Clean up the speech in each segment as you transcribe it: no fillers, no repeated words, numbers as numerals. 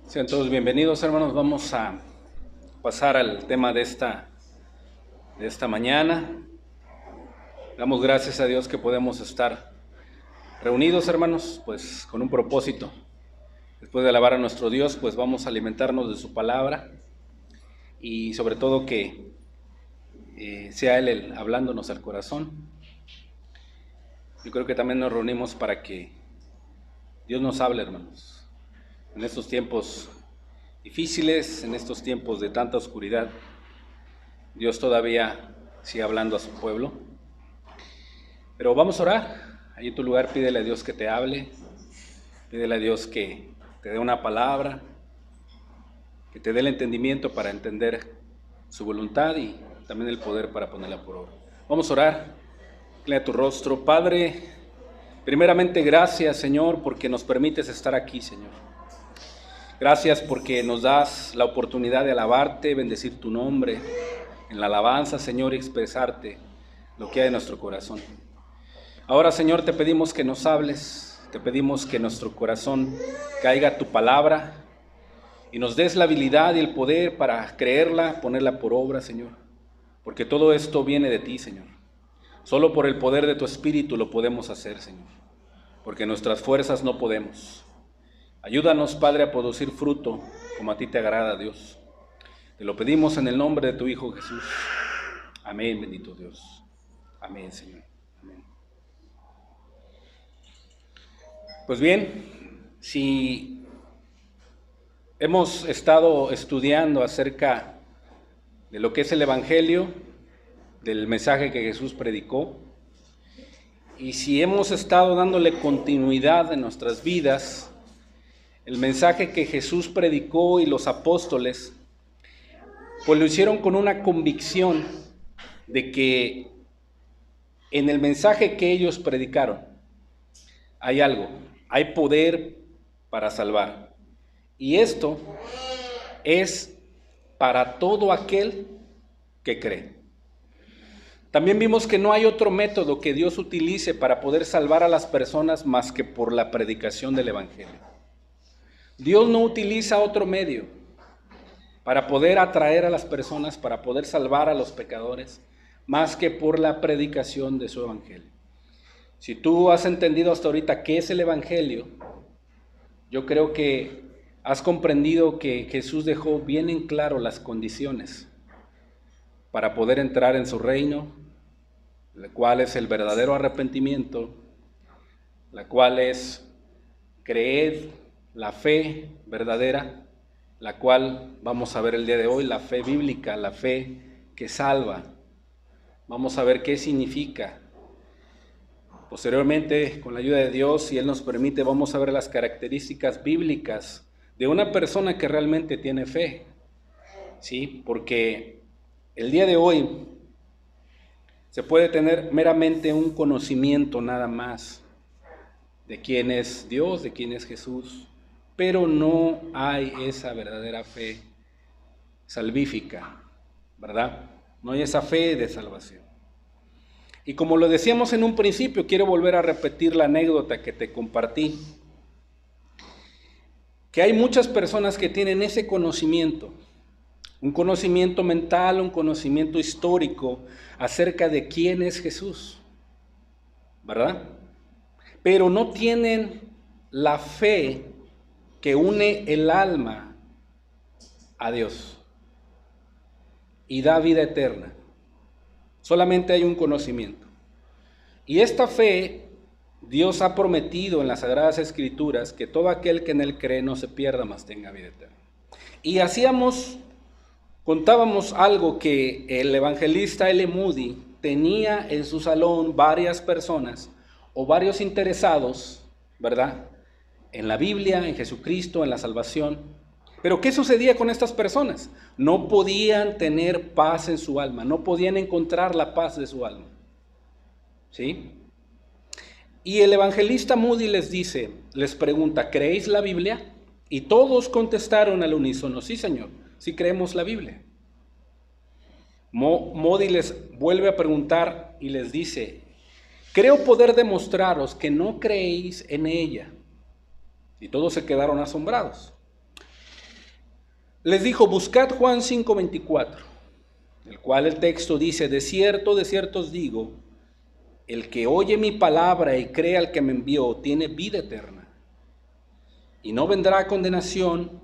Sean todos bienvenidos, hermanos. Vamos a pasar al tema de esta mañana. Damos gracias a Dios que podemos estar reunidos, hermanos, pues con un propósito. Después de alabar a nuestro Dios, pues vamos a alimentarnos de su palabra y sobre todo que sea Él hablándonos al corazón. Yo creo que también nos reunimos para que Dios nos hable, hermanos. En estos tiempos difíciles, en estos tiempos de tanta oscuridad, Dios todavía sigue hablando a su pueblo. Pero vamos a orar. Ahí en tu lugar pídele a Dios que te hable, pídele a Dios que te dé una palabra, que te dé el entendimiento para entender su voluntad y también el poder para ponerla por obra. Vamos a orar. Inclina tu rostro. Padre, primeramente gracias, Señor, porque nos permites estar aquí, Señor. Gracias porque nos das la oportunidad de alabarte, bendecir tu nombre en la alabanza, Señor, y expresarte lo que hay en nuestro corazón. Ahora, Señor, te pedimos que nos hables, te pedimos que en nuestro corazón caiga tu palabra y nos des la habilidad y el poder para creerla, ponerla por obra, Señor, porque todo esto viene de ti, Señor. Solo por el poder de tu Espíritu lo podemos hacer, Señor, porque nuestras fuerzas no podemos. Ayúdanos, Padre, a producir fruto como a ti te agrada, Dios. Te lo pedimos en el nombre de tu Hijo Jesús. Amén, bendito Dios. Amén, Señor. Amén. Pues bien, si hemos estado estudiando acerca de lo que es el Evangelio, del mensaje que Jesús predicó, y si hemos estado dándole continuidad en nuestras vidas, el mensaje que Jesús predicó y los apóstoles, pues lo hicieron con una convicción de que en el mensaje que ellos predicaron hay algo, hay poder para salvar. Y esto es para todo aquel que cree. También vimos que no hay otro método que Dios utilice para poder salvar a las personas más que por la predicación del Evangelio. Dios no utiliza otro medio para poder atraer a las personas, para poder salvar a los pecadores, más que por la predicación de su Evangelio. Si tú has entendido hasta ahorita qué es el Evangelio, yo creo que has comprendido que Jesús dejó bien en claro las condiciones para poder entrar en su reino, la cual es el verdadero arrepentimiento, la cual es creer la fe verdadera, la cual vamos a ver el día de hoy, la fe bíblica, la fe que salva. Vamos a ver qué significa. Posteriormente, con la ayuda de Dios, si Él nos permite, vamos a ver las características bíblicas de una persona que realmente tiene fe. ¿Sí? Porque el día de hoy se puede tener meramente un conocimiento nada más de quién es Dios, de quién es Jesús, pero no hay esa verdadera fe salvífica, ¿verdad? No hay esa fe de salvación. Y como lo decíamos en un principio, quiero volver a repetir la anécdota que te compartí, que hay muchas personas que tienen ese conocimiento, un conocimiento mental, un conocimiento histórico acerca de quién es Jesús, ¿verdad? Pero no tienen la fe que une el alma a Dios y da vida eterna. Solamente hay un conocimiento. Y esta fe, Dios ha prometido en las Sagradas Escrituras que todo aquel que en Él cree no se pierda, mas tenga vida eterna. Y contábamos algo que el evangelista L. Moody tenía en su salón varias personas o varios interesados, ¿verdad?, en la Biblia, en Jesucristo, en la salvación. Pero ¿qué sucedía con estas personas? No podían tener paz en su alma, no podían encontrar la paz de su alma. ¿Sí? Y el evangelista Moody les pregunta, ¿creéis la Biblia? Y todos contestaron al unísono, sí, Señor, sí creemos la Biblia. Moody les vuelve a preguntar y les dice, creo poder demostraros que no creéis en ella. Y todos se quedaron asombrados. les dijo, buscad Juan 5:24, el cual el texto dice, de cierto os digo, el que oye mi palabra y cree al que me envió, tiene vida eterna, y no vendrá a condenación,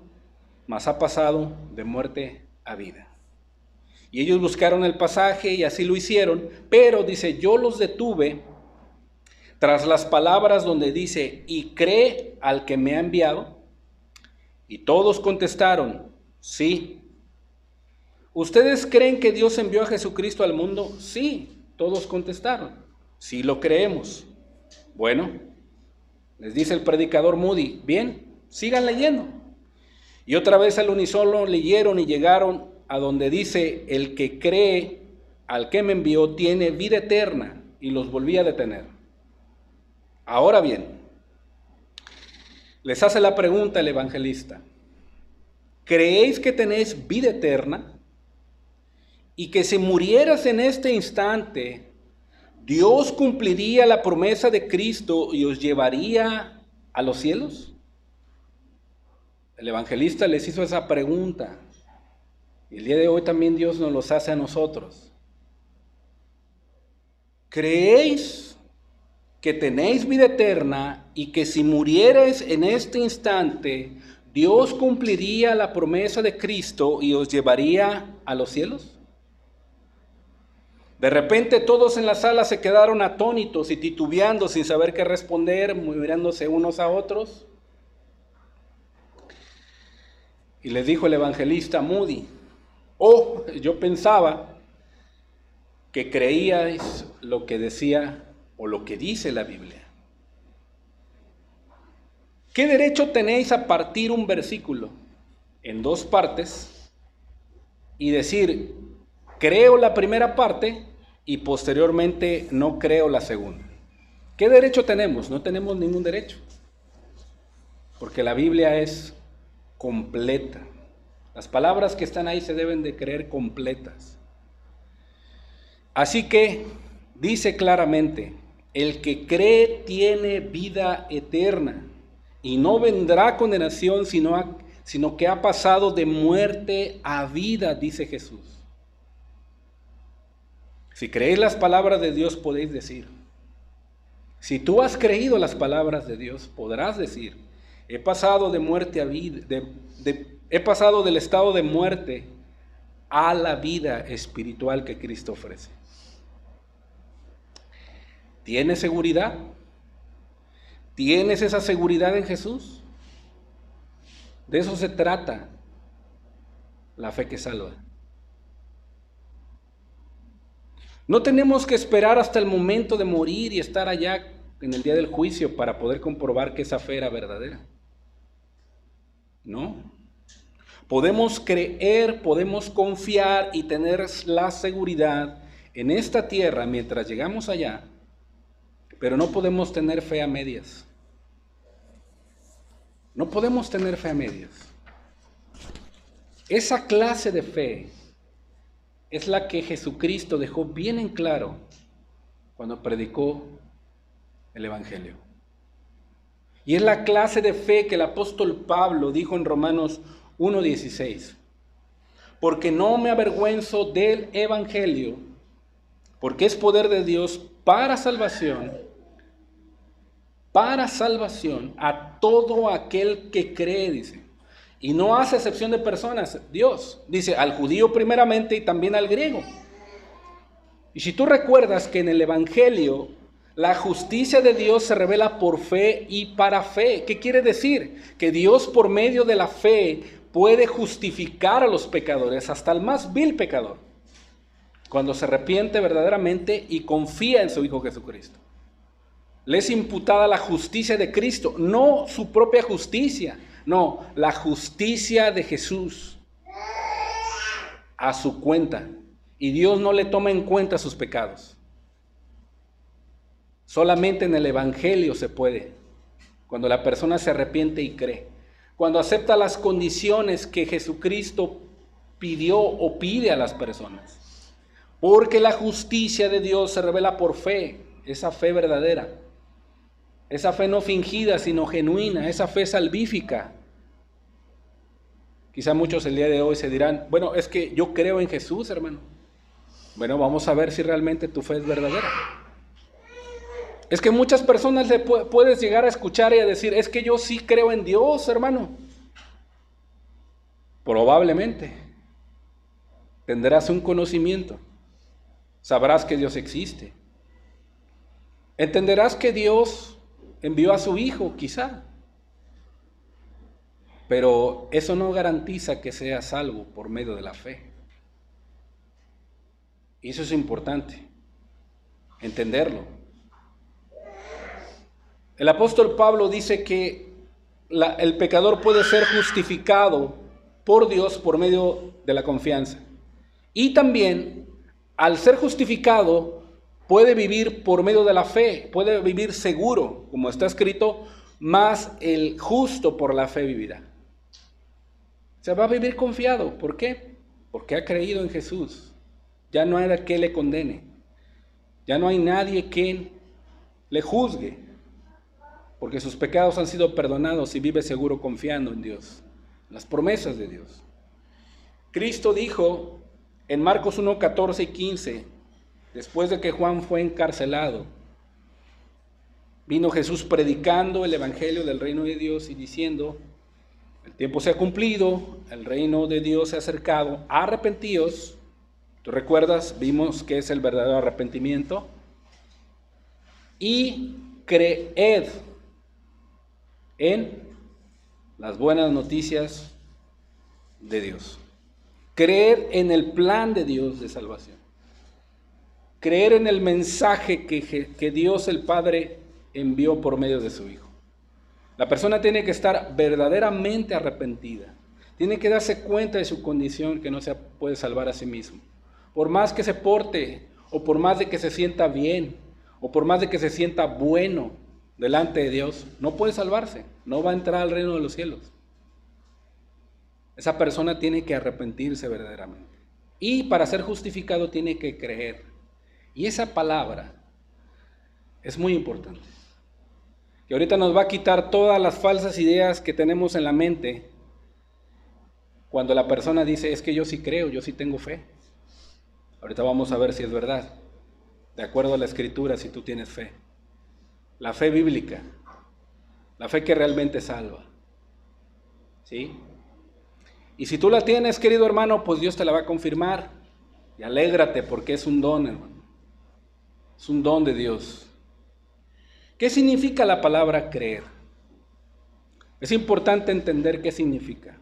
mas ha pasado de muerte a vida. Y ellos buscaron el pasaje y así lo hicieron, pero dice, yo los detuve tras las palabras donde dice, y cree al que me ha enviado, y todos contestaron, sí. ¿Ustedes creen que Dios envió a Jesucristo al mundo? Sí, todos contestaron, sí lo creemos. Bueno, les dice el predicador Moody, bien, sigan leyendo. Y otra vez al unísono leyeron y llegaron a donde dice, el que cree al que me envió tiene vida eterna, y los volví a detener. Ahora bien, les hace la pregunta el evangelista, ¿creéis que tenéis vida eterna? Y que si murieras en este instante, ¿Dios cumpliría la promesa de Cristo y os llevaría a los cielos? El evangelista les hizo esa pregunta. Y el día de hoy también Dios nos los hace a nosotros. ¿Creéis que tenéis vida eterna y que si murierais en este instante, Dios cumpliría la promesa de Cristo y os llevaría a los cielos? De repente todos en la sala se quedaron atónitos y titubeando sin saber qué responder, mirándose unos a otros. Y les dijo el evangelista Moody, yo pensaba que creíais lo que decía o lo que dice la Biblia. ¿Qué derecho tenéis a partir un versículo en dos partes y decir, creo la primera parte y posteriormente no creo la segunda? ¿Qué derecho tenemos? No tenemos ningún derecho, porque la Biblia es completa. Las palabras que están ahí se deben de creer completas. Así que dice claramente, el que cree tiene vida eterna y no vendrá condenación, sino que ha pasado de muerte a vida, dice Jesús. Si creéis las palabras de Dios, podéis decir. Si tú has creído las palabras de Dios, podrás decir, he pasado de muerte a vida, he pasado del estado de muerte a la vida espiritual que Cristo ofrece. ¿Tienes seguridad? ¿Tienes esa seguridad en Jesús? De eso se trata la fe que salva. No tenemos que esperar hasta el momento de morir y estar allá en el día del juicio para poder comprobar que esa fe era verdadera. No. Podemos creer, podemos confiar y tener la seguridad en esta tierra mientras llegamos allá, pero no podemos tener fe a medias. No podemos tener fe a medias. Esa clase de fe es la que Jesucristo dejó bien en claro cuando predicó el Evangelio. Y es la clase de fe que el apóstol Pablo dijo en Romanos 1:16. Porque no me avergüenzo del Evangelio, porque es poder de Dios para salvación a todo aquel que cree, dice. Y no hace excepción de personas, Dios. Dice, al judío primeramente y también al griego. Y si tú recuerdas que en el Evangelio la justicia de Dios se revela por fe y para fe. ¿Qué quiere decir? Que Dios por medio de la fe puede justificar a los pecadores, hasta el más vil pecador, cuando se arrepiente verdaderamente y confía en su Hijo Jesucristo. Le es imputada la justicia de Cristo, no su propia justicia, no, la justicia de Jesús a su cuenta. Y Dios no le toma en cuenta sus pecados. Solamente en el Evangelio se puede, cuando la persona se arrepiente y cree, cuando acepta las condiciones que Jesucristo pidió o pide a las personas. Porque la justicia de Dios se revela por fe, esa fe verdadera, esa fe no fingida sino genuina, esa fe salvífica. Quizá muchos el día de hoy se dirán, bueno, es que yo creo en Jesús, hermano. Bueno, vamos a ver si realmente tu fe es verdadera. Es que muchas personas le puedes llegar a escuchar y a decir, es que yo sí creo en Dios, hermano. Probablemente tendrás un conocimiento, sabrás que Dios existe. Entenderás que Dios envió a su Hijo, quizá. Pero eso no garantiza que seas salvo por medio de la fe. Y eso es importante, entenderlo. El apóstol Pablo dice que el pecador puede ser justificado por Dios por medio de la confianza. Y también, al ser justificado, puede vivir por medio de la fe, puede vivir seguro, como está escrito, más el justo por la fe vivirá. O sea, va a vivir confiado. ¿Por qué? Porque ha creído en Jesús. Ya no hay a quien le condene. Ya no hay nadie quien le juzgue. Porque sus pecados han sido perdonados y vive seguro confiando en Dios, en las promesas de Dios. Cristo dijo en Marcos 1, 14 y 15, después de que Juan fue encarcelado, vino Jesús predicando el evangelio del reino de Dios y diciendo, el tiempo se ha cumplido, el reino de Dios se ha acercado, arrepentíos. ¿Tú recuerdas? Vimos que es el verdadero arrepentimiento. Y creed en las buenas noticias de Dios. Creer en el plan de Dios de salvación. Creer en el mensaje que Dios el Padre envió por medio de su Hijo. La persona tiene que estar verdaderamente arrepentida. Tiene que darse cuenta de su condición, que no se puede salvar a sí mismo. Por más que se porte, o por más de que se sienta bien, o por más de que se sienta bueno delante de Dios, no puede salvarse, no va a entrar al reino de los cielos. Esa persona tiene que arrepentirse verdaderamente. Y para ser justificado tiene que creer. Y esa palabra es muy importante. Que ahorita nos va a quitar todas las falsas ideas que tenemos en la mente cuando la persona dice, es que yo sí creo, yo sí tengo fe. Ahorita vamos a ver si es verdad, de acuerdo a la Escritura, si tú tienes fe. La fe bíblica, la fe que realmente salva. ¿Sí? Y si tú la tienes, querido hermano, pues Dios te la va a confirmar. Y alégrate porque es un don, hermano. Es un don de Dios. ¿Qué significa la palabra creer? Es importante entender qué significa.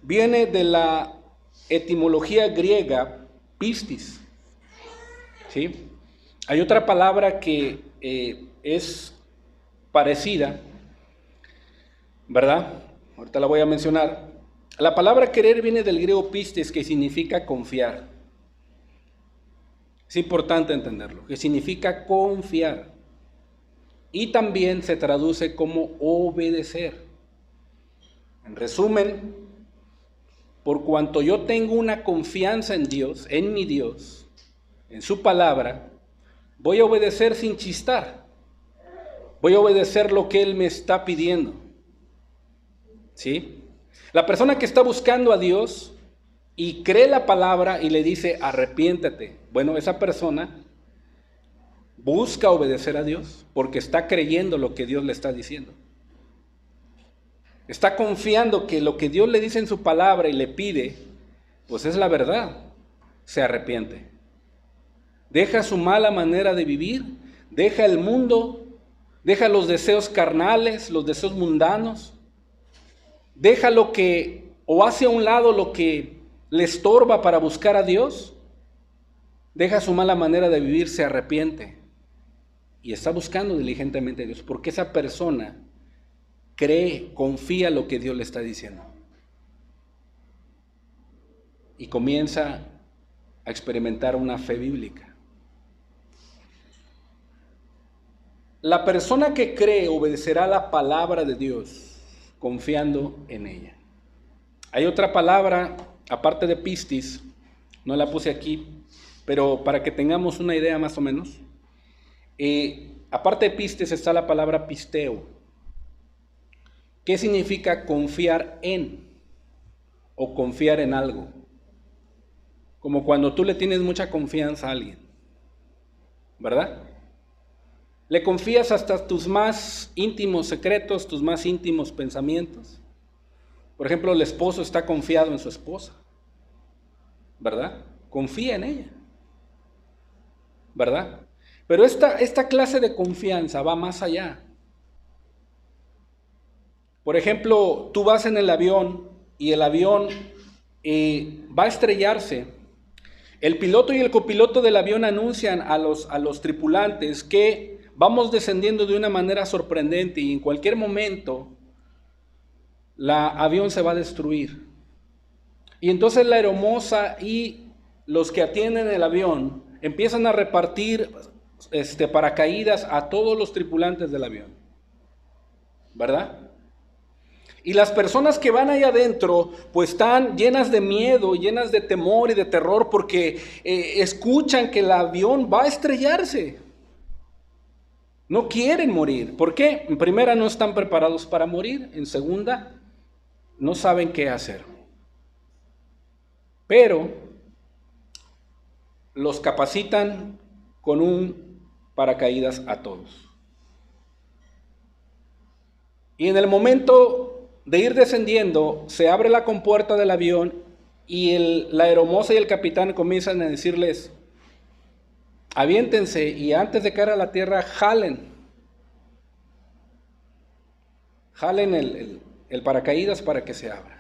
Viene de la etimología griega pistis. ¿Sí? Hay otra palabra que es parecida, ¿verdad? Ahorita la voy a mencionar. La palabra querer viene del griego pistis, que significa confiar. Es importante entenderlo, que significa confiar. Y también se traduce como obedecer. En resumen, por cuanto yo tengo una confianza en Dios, en mi Dios, en su palabra, voy a obedecer sin chistar. Voy a obedecer lo que Él me está pidiendo. ¿Sí? La persona que está buscando a Dios y cree la palabra y le dice, arrepiéntate. Bueno, esa persona busca obedecer a Dios porque está creyendo lo que Dios le está diciendo. Está confiando que lo que Dios le dice en su palabra y le pide, pues es la verdad. Se arrepiente. Deja su mala manera de vivir, deja el mundo, deja los deseos carnales, los deseos mundanos, deja lo que, o hace a un lado lo que le estorba para buscar a Dios, deja su mala manera de vivir, se arrepiente y está buscando diligentemente a Dios, porque esa persona cree, confía lo que Dios le está diciendo y comienza a experimentar una fe bíblica. La persona que cree obedecerá la palabra de Dios, confiando en ella. Hay otra palabra, aparte de pistis, no la puse aquí, pero para que tengamos una idea más o menos. Aparte de pistis está la palabra pisteo. ¿Qué significa confiar en? o confiar en algo. Como cuando tú le tienes mucha confianza a alguien, ¿verdad? Le confías hasta tus más íntimos secretos, tus más íntimos pensamientos. Por ejemplo, el esposo está confiado en su esposa, ¿verdad? Confía en ella, ¿verdad? Pero esta clase de confianza va más allá. Por ejemplo, tú vas en el avión y el avión va a estrellarse. El piloto y el copiloto del avión anuncian a los tripulantes que vamos descendiendo de una manera sorprendente y en cualquier momento el avión se va a destruir. Y entonces la aeromoza y los que atienden el avión empiezan a repartir paracaídas a todos los tripulantes del avión, ¿verdad? Y las personas que van ahí adentro, pues están llenas de miedo, llenas de temor y de terror porque escuchan que el avión va a estrellarse. No quieren morir. ¿Por qué? En primera, no están preparados para morir. En segunda, no saben qué hacer. Pero los capacitan con un paracaídas a todos. Y en el momento de ir descendiendo, se abre la compuerta del avión y la aeromoza y el capitán comienzan a decirles, aviéntense y antes de caer a la tierra, jalen el paracaídas para que se abra.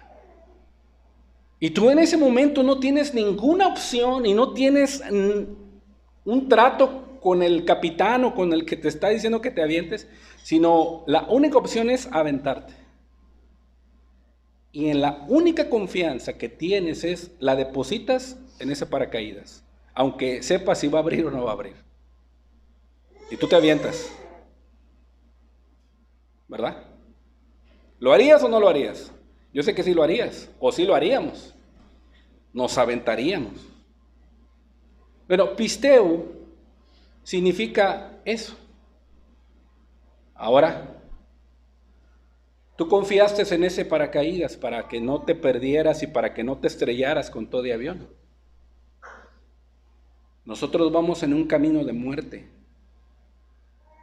Y tú en ese momento no tienes ninguna opción y no tienes un trato con el capitán o con el que te está diciendo que te avientes, sino la única opción es aventarte. Y en la única confianza que tienes es la depositas en ese paracaídas, aunque sepas si va a abrir o no va a abrir. Y tú te avientas, ¿verdad? ¿Lo harías o no lo harías? Yo sé que sí lo harías, o sí lo haríamos. Nos aventaríamos. Pero pisteo significa eso. Ahora, tú confiaste en ese paracaídas para que no te perdieras y para que no te estrellaras con todo de avión. Nosotros vamos en un camino de muerte.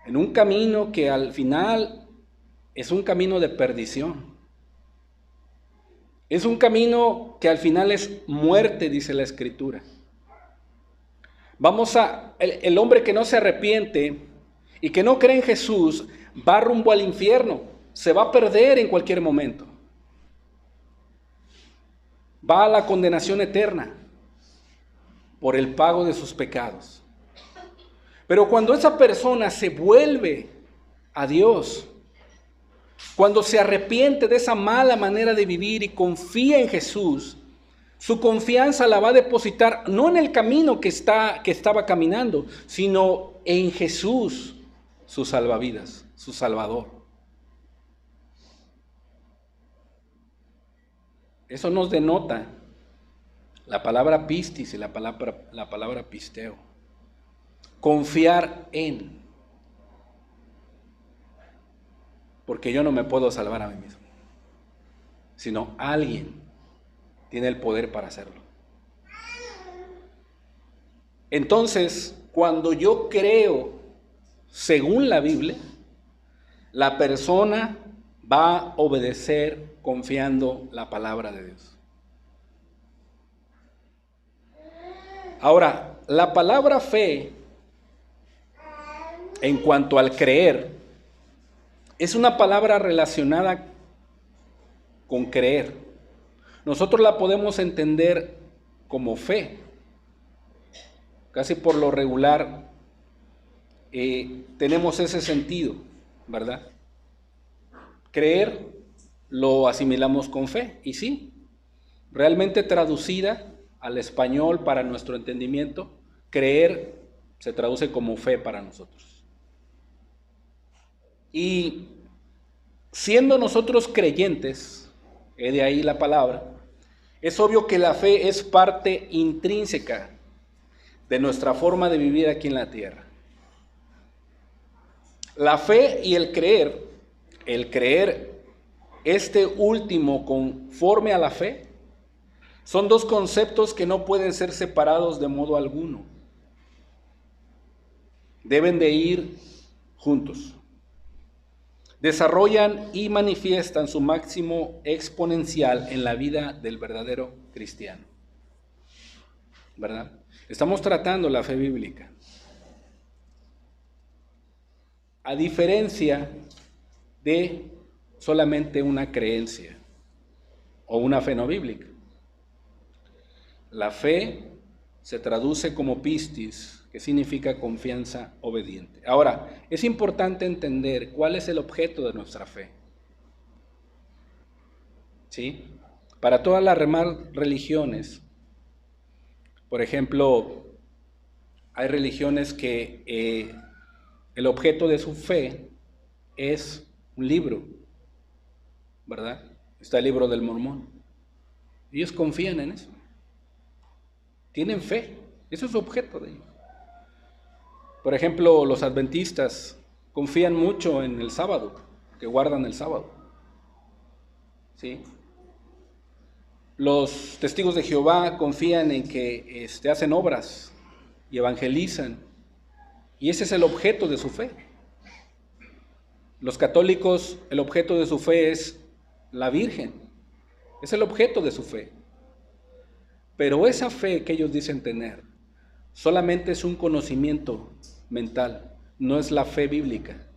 En un camino que al final es un camino de perdición. Es un camino que al final es muerte, dice la Escritura. El hombre que no se arrepiente y que no cree en Jesús va rumbo al infierno. Se va a perder en cualquier momento. Va a la condenación eterna por el pago de sus pecados. Pero cuando esa persona se vuelve a Dios, cuando se arrepiente de esa mala manera de vivir y confía en Jesús, su confianza la va a depositar no en el camino que estaba caminando, sino en Jesús, su salvavidas, su Salvador. Eso nos denota la palabra pistis y la palabra pisteo. Confiar en. Porque yo no me puedo salvar a mí mismo, sino alguien tiene el poder para hacerlo. Entonces, cuando yo creo según la Biblia, la persona va a obedecer confiando la palabra de Dios. Ahora, la palabra fe, en cuanto al creer, es una palabra relacionada con creer. Nosotros la podemos entender como fe. Casi por lo regular tenemos ese sentido, ¿verdad? Creer lo asimilamos con fe, y sí, realmente traducida al español para nuestro entendimiento, creer se traduce como fe para nosotros. Y siendo nosotros creyentes, de ahí la palabra, es obvio que la fe es parte intrínseca de nuestra forma de vivir aquí en la tierra. La fe y el creer este último conforme a la fe, Son dos conceptos que no pueden ser separados de modo alguno. Deben de ir juntos. Desarrollan y manifiestan su máximo exponencial en la vida del verdadero cristiano. ¿Verdad? Estamos tratando la fe bíblica. A diferencia de solamente una creencia o una fe no bíblica. La fe se traduce como pistis, que significa confianza obediente. Ahora, es importante entender cuál es el objeto de nuestra fe. ¿Sí? Para todas las demás religiones, por ejemplo, hay religiones que el objeto de su fe es un libro, ¿verdad? Está el libro del Mormón. Ellos confían en eso. Tienen fe. Eso es su objeto de ellos. Por ejemplo, los adventistas confían mucho en el sábado, que guardan el sábado. ¿Sí? Los testigos de Jehová confían en que hacen obras y evangelizan. Y ese es el objeto de su fe. Los católicos, el objeto de su fe es la Virgen. Es el objeto de su fe. Pero esa fe que ellos dicen tener solamente es un conocimiento mental, no es la fe bíblica.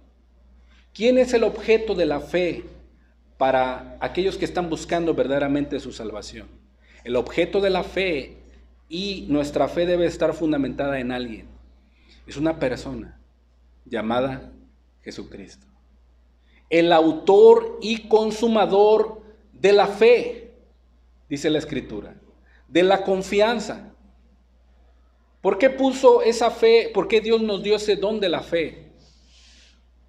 ¿Quién es el objeto de la fe para aquellos que están buscando verdaderamente su salvación? El objeto de la fe, y nuestra fe debe estar fundamentada en alguien, es una persona llamada Jesucristo. El autor y consumador de la fe, dice la Escritura, de la confianza. ¿Por qué puso esa fe? ¿Por qué Dios nos dio ese don de la fe?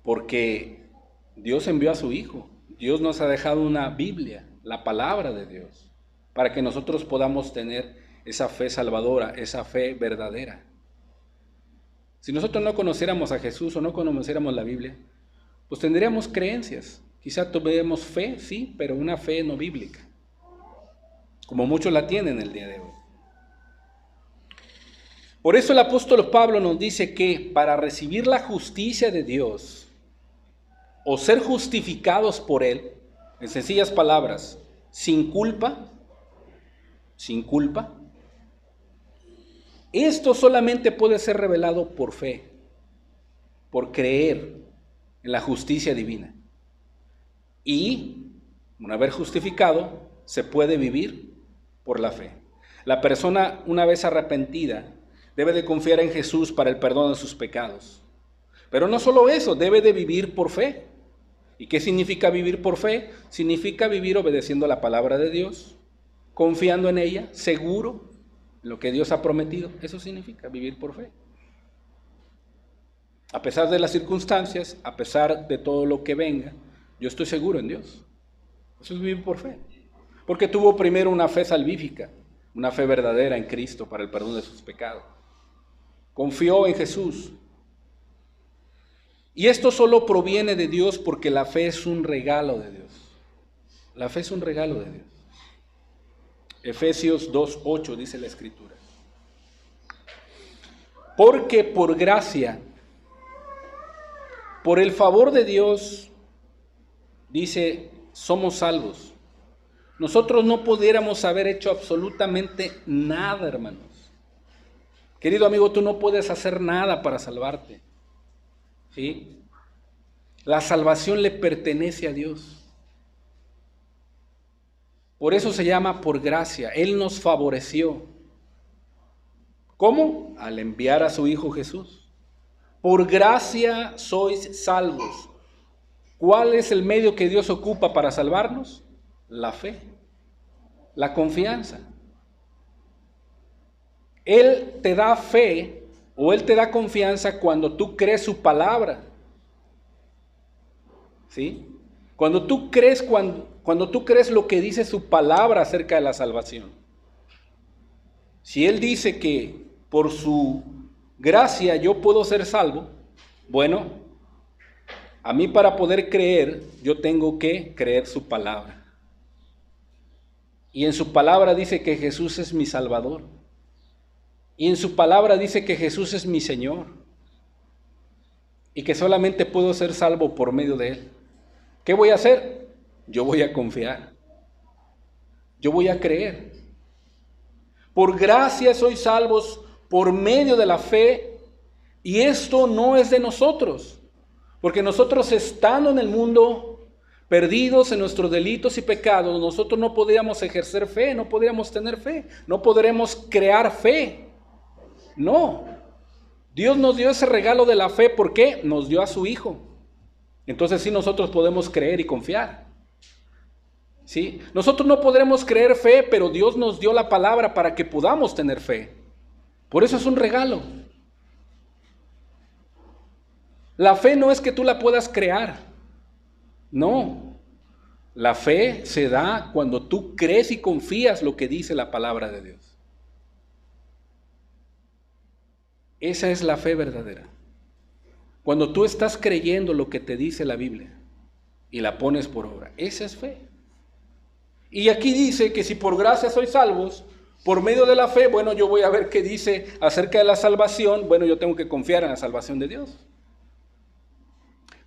Porque Dios envió a su Hijo. Dios nos ha dejado una Biblia, la palabra de Dios, para que nosotros podamos tener esa fe salvadora, esa fe verdadera. Si nosotros no conociéramos a Jesús o no conociéramos la Biblia, pues tendríamos creencias. Quizá tuviéramos fe, sí, pero una fe no bíblica, como muchos la tienen el día de hoy. Por eso el apóstol Pablo nos dice que para recibir la justicia de Dios o ser justificados por Él, en sencillas palabras, sin culpa, esto solamente puede ser revelado por fe, por creer en la justicia divina. Y, una vez justificado, se puede vivir por la fe. La persona, una vez arrepentida, debe de confiar en Jesús para el perdón de sus pecados. Pero no solo eso, debe de vivir por fe. ¿Y qué significa vivir por fe? Significa vivir obedeciendo la palabra de Dios, confiando en ella, seguro en lo que Dios ha prometido. Eso significa vivir por fe. A pesar de las circunstancias, a pesar de todo lo que venga, yo estoy seguro en Dios. Eso es vivir por fe. Porque tuvo primero una fe salvífica, una fe verdadera en Cristo para el perdón de sus pecados. Confió en Jesús. Y esto solo proviene de Dios porque la fe es un regalo de Dios. La fe es un regalo de Dios. Efesios 2:8 dice la Escritura. Porque por gracia, por el favor de Dios, dice, somos salvos. Nosotros no pudiéramos haber hecho absolutamente nada, hermanos. Querido amigo, tú no puedes hacer nada para salvarte. ¿Sí? La salvación le pertenece a Dios. Por eso se llama por gracia. Él nos favoreció. ¿Cómo? Al enviar a su Hijo Jesús. Por gracia sois salvos. ¿Cuál es el medio que Dios ocupa para salvarnos? La fe, la confianza. Él te da fe o Él te da confianza cuando tú crees su palabra. ¿Sí? Cuando tú crees lo que dice su palabra acerca de la salvación. Si Él dice que por su gracia yo puedo ser salvo, bueno, a mí para poder creer, yo tengo que creer su palabra. Y en su palabra dice que Jesús es mi Salvador. Y en su palabra dice que Jesús es mi Señor. Y que solamente puedo ser salvo por medio de Él. ¿Qué voy a hacer? Yo voy a confiar. Yo voy a creer. Por gracia sois salvos por medio de la fe. Y esto no es de nosotros. Porque nosotros estando en el mundo, perdidos en nuestros delitos y pecados, nosotros no podríamos ejercer fe, no podríamos tener fe, no podremos crear fe. No. Dios nos dio ese regalo de la fe, ¿por qué? Nos dio a su Hijo. Entonces sí nosotros podemos creer y confiar. ¿Sí? Nosotros no podremos creer fe, pero Dios nos dio la palabra para que podamos tener fe. Por eso es un regalo. La fe no es que tú la puedas crear. No. La fe se da cuando tú crees y confías lo que dice la palabra de Dios. Esa es la fe verdadera. Cuando tú estás creyendo lo que te dice la Biblia y la pones por obra, esa es fe. Y aquí dice que si por gracia sois salvos, por medio de la fe, bueno, yo voy a ver qué dice acerca de la salvación. Bueno, yo tengo que confiar en la salvación de Dios.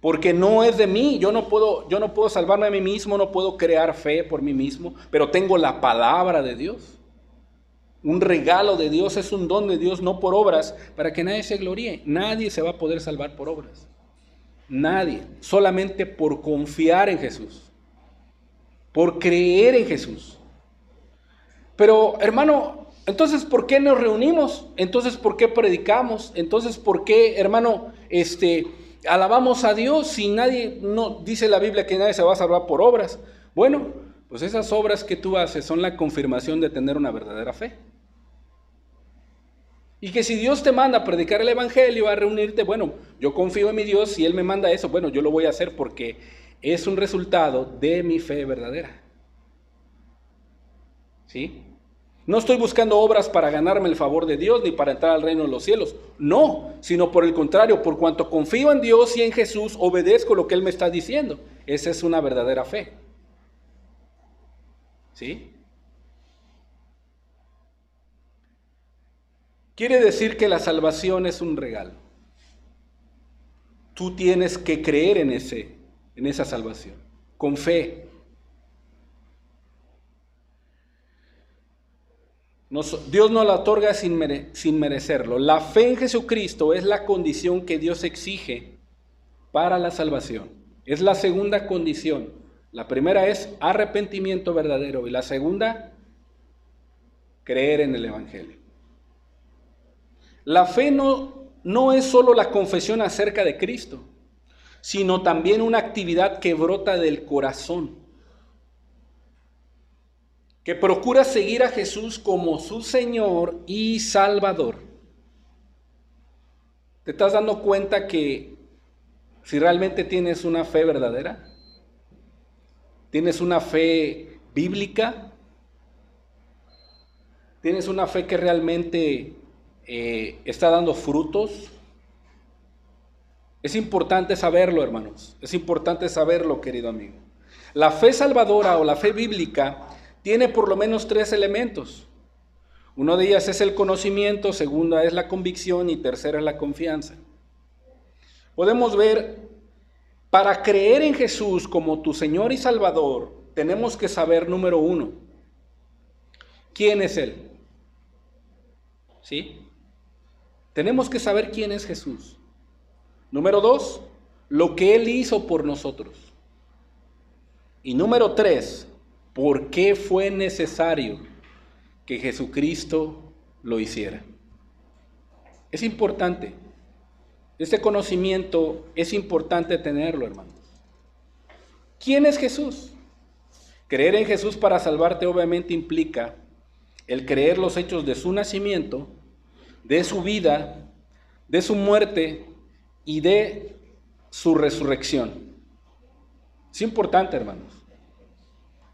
Porque no es de mí, yo no puedo salvarme a mí mismo, no puedo crear fe por mí mismo, pero tengo la palabra de Dios. Un regalo de Dios, es un don de Dios, no por obras, para que nadie se gloríe. Nadie se va a poder salvar por obras. Nadie, solamente por confiar en Jesús, por creer en Jesús. Pero hermano, entonces ¿por qué nos reunimos? Entonces ¿por qué predicamos? Entonces ¿por qué, hermano, alabamos a Dios si nadie, no dice la Biblia que nadie se va a salvar por obras? Bueno, pues esas obras que tú haces son la confirmación de tener una verdadera fe. Y que si Dios te manda a predicar el evangelio, a reunirte, bueno, yo confío en mi Dios, si Él me manda eso, bueno, yo lo voy a hacer porque es un resultado de mi fe verdadera. ¿Sí? No estoy buscando obras para ganarme el favor de Dios ni para entrar al reino de los cielos. No, sino por el contrario, por cuanto confío en Dios y en Jesús, obedezco lo que Él me está diciendo. Esa es una verdadera fe. ¿Sí? Quiere decir que la salvación es un regalo. Tú tienes que creer en esa salvación, con fe. Dios nos la otorga sin merecerlo. La fe en Jesucristo es la condición que Dios exige para la salvación. Es la segunda condición. La primera es arrepentimiento verdadero y la segunda, creer en el Evangelio. La fe no es solo la confesión acerca de Cristo, sino también una actividad que brota del corazón, que procura seguir a Jesús como su Señor y Salvador. ¿Te estás dando cuenta que si realmente tienes una fe verdadera, tienes una fe bíblica, tienes una fe que realmente está dando frutos? Es importante saberlo, hermanos. Es importante saberlo, querido amigo. La fe salvadora o la fe bíblica tiene por lo menos 3 elementos. Uno de ellas es el conocimiento, segunda es la convicción y tercera es la confianza. Podemos ver, para creer en Jesús como tu Señor y Salvador, tenemos que saber, número 1, ¿quién es Él? ¿Sí? Tenemos que saber quién es Jesús. Número 2, lo que Él hizo por nosotros. Y número 3, ¿por qué fue necesario que Jesucristo lo hiciera? Es importante. Este conocimiento es importante tenerlo, hermanos. ¿Quién es Jesús? Creer en Jesús para salvarte obviamente implica el creer los hechos de su nacimiento, de su vida, de su muerte y de su resurrección. Es importante, hermanos.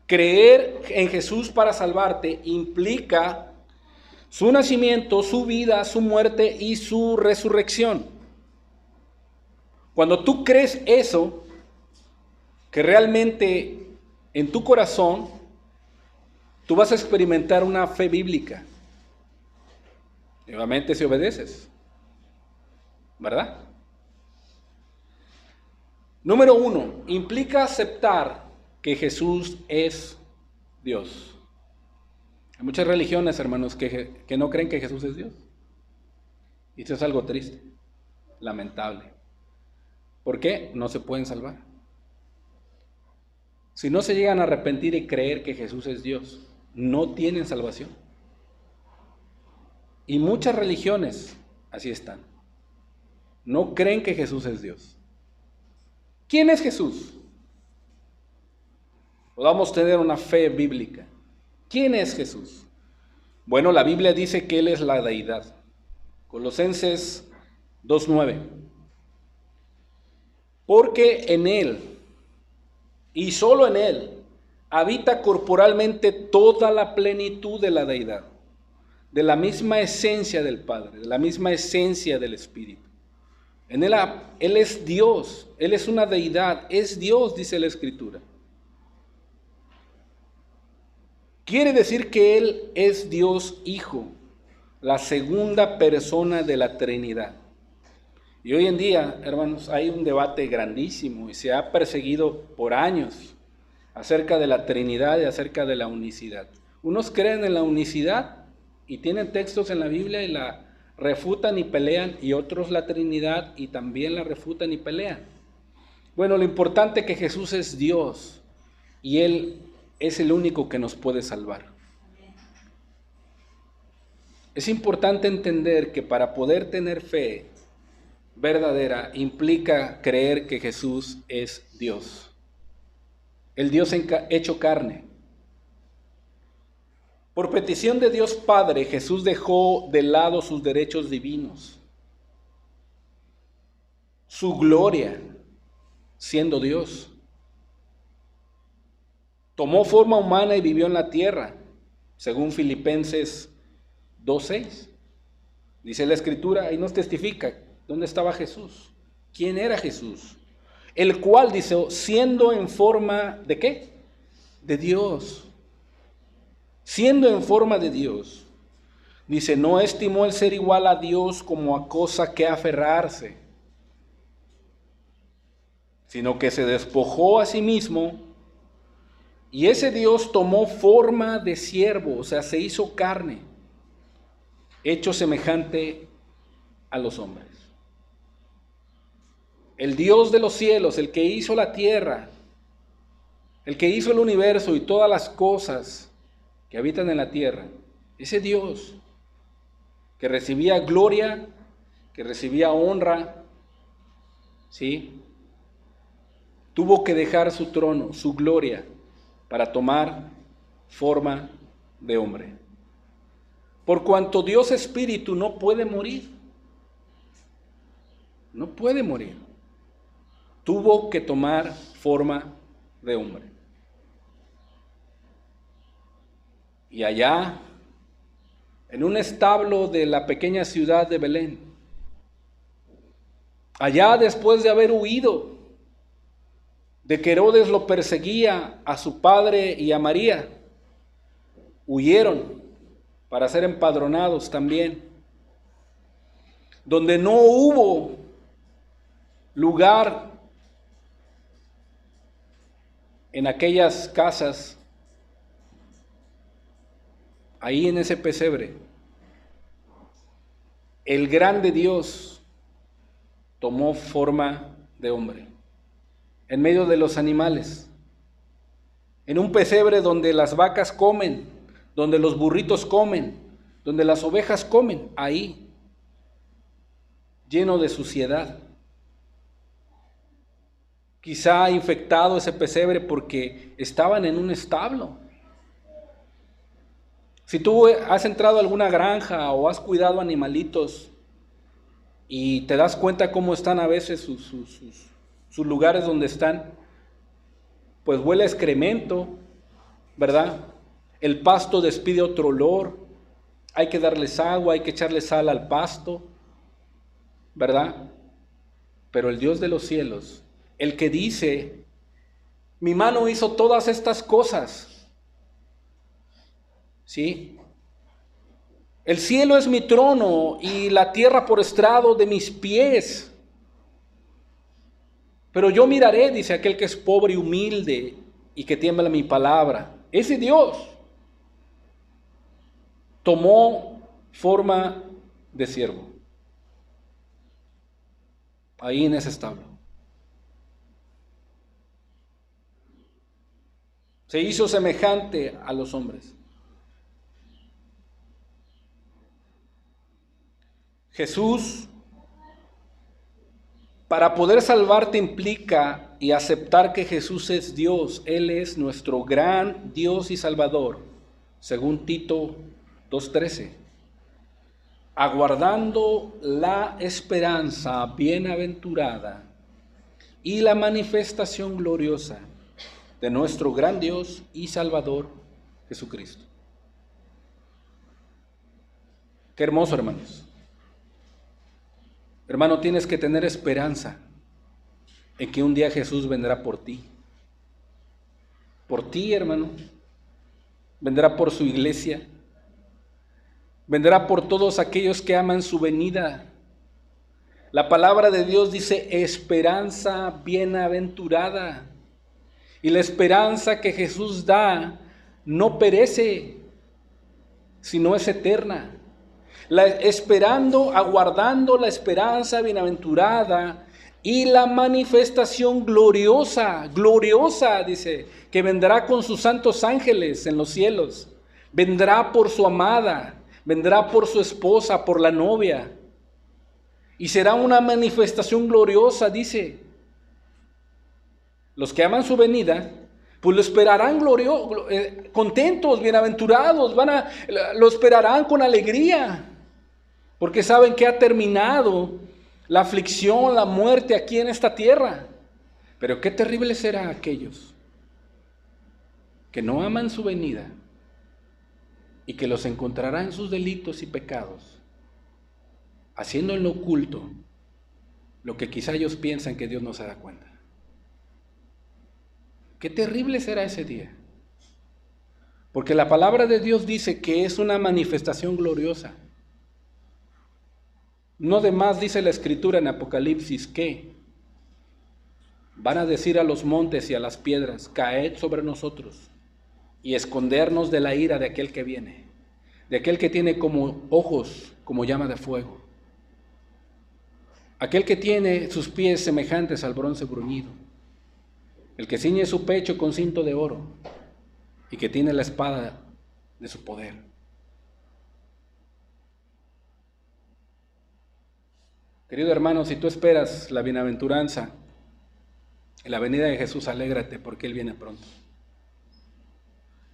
Creer en Jesús para salvarte implica su nacimiento, su vida, su muerte y su resurrección. Cuando tú crees eso, que realmente en tu corazón tú vas a experimentar una fe bíblica. Y obviamente si obedeces, ¿verdad? Número 1, implica aceptar que Jesús es Dios. Hay muchas religiones, hermanos, que no creen que Jesús es Dios. Y esto es algo triste, lamentable. ¿Por qué? No se pueden salvar. Si no se llegan a arrepentir y creer que Jesús es Dios, no tienen salvación. Y muchas religiones así están. No creen que Jesús es Dios. ¿Quién es Jesús? Podamos tener una fe bíblica. ¿Quién es Jesús? Bueno, la Biblia dice que Él es la deidad. Colosenses 2:9. Porque en Él, y solo en Él, habita corporalmente toda la plenitud de la deidad, de la misma esencia del Padre, de la misma esencia del Espíritu. En Él, Él es Dios, Él es una deidad, es Dios, dice la Escritura. Quiere decir que Él es Dios Hijo, la segunda persona de la Trinidad. Y hoy en día, hermanos, hay un debate grandísimo y se ha perseguido por años acerca de la Trinidad y acerca de la unicidad. Unos creen en la unicidad y tienen textos en la Biblia y la refutan y pelean, y otros la Trinidad y también la refutan y pelean. Bueno, lo importante es que Jesús es Dios y Él es el único que nos puede salvar. Es importante entender que para poder tener fe verdadera implica creer que Jesús es Dios. El Dios hecho carne. Por petición de Dios Padre, Jesús dejó de lado sus derechos divinos, su gloria, siendo Dios. Tomó forma humana y vivió en la tierra, según Filipenses 2:6. Dice la Escritura, ahí nos testifica, ¿dónde estaba Jesús? ¿Quién era Jesús? El cual, dice, siendo en forma, ¿de qué? De Dios. Siendo en forma de Dios. Dice, no estimó el ser igual a Dios como a cosa que aferrarse, sino que se despojó a sí mismo, y ese Dios tomó forma de siervo, o sea, se hizo carne, hecho semejante a los hombres. El Dios de los cielos, el que hizo la tierra, el que hizo el universo y todas las cosas que habitan en la tierra, ese Dios que recibía gloria, que recibía honra, ¿sí? Tuvo que dejar su trono, su gloria, para tomar forma de hombre. Por cuanto Dios Espíritu no puede morir. No puede morir. Tuvo que tomar forma de hombre. Y allá, en un establo de la pequeña ciudad de Belén, allá después de haber huido de que Herodes lo perseguía a su padre y a María, huyeron para ser empadronados también. Donde no hubo lugar en aquellas casas, ahí en ese pesebre, el grande Dios tomó forma de hombre, en medio de los animales, en un pesebre donde las vacas comen, donde los burritos comen, donde las ovejas comen, ahí, lleno de suciedad. Quizá infectado ese pesebre porque estaban en un establo. Si tú has entrado a alguna granja o has cuidado animalitos y te das cuenta cómo están a veces sus lugares donde están, pues huele a excremento, ¿verdad? El pasto despide otro olor, hay que darles agua, hay que echarle sal al pasto, ¿verdad? Pero el Dios de los cielos, el que dice, mi mano hizo todas estas cosas, ¿sí? El cielo es mi trono y la tierra por estrado de mis pies. Pero yo miraré, dice aquel que es pobre y humilde y que tiembla mi palabra. Ese Dios tomó forma de siervo ahí en ese establo. Se hizo semejante a los hombres. Jesús, para poder salvarte implica y aceptar que Jesús es Dios. Él es nuestro gran Dios y Salvador, según Tito 2:13. Aguardando la esperanza bienaventurada y la manifestación gloriosa de nuestro gran Dios y Salvador Jesucristo. Qué hermoso, hermanos. Hermano, tienes que tener esperanza en que un día Jesús vendrá por ti. Por ti, hermano. Vendrá por su iglesia. Vendrá por todos aquellos que aman su venida. La palabra de Dios dice esperanza bienaventurada. Y la esperanza que Jesús da no perece, sino es eterna. Aguardando la esperanza bienaventurada y la manifestación gloriosa, dice, que vendrá con sus santos ángeles en los cielos. Vendrá por su amada, vendrá por su esposa, por la novia. Y será una manifestación gloriosa, dice. Los que aman su venida, pues lo esperarán contentos, bienaventurados, lo esperarán con alegría, porque saben que ha terminado la aflicción, la muerte aquí en esta tierra. Pero qué terrible será aquellos que no aman su venida y que los encontrarán en sus delitos y pecados, haciendo en lo oculto lo que quizá ellos piensan que Dios no se da cuenta. Qué terrible será ese día. Porque la palabra de Dios dice que es una manifestación gloriosa. No de más dice la Escritura en Apocalipsis que van a decir a los montes y a las piedras, caed sobre nosotros y escondernos de la ira de aquel que viene, de aquel que tiene como ojos como llama de fuego, aquel que tiene sus pies semejantes al bronce bruñido, el que ciñe su pecho con cinto de oro y que tiene la espada de su poder. Querido hermano, si tú esperas la bienaventuranza en la venida de Jesús, alégrate porque Él viene pronto.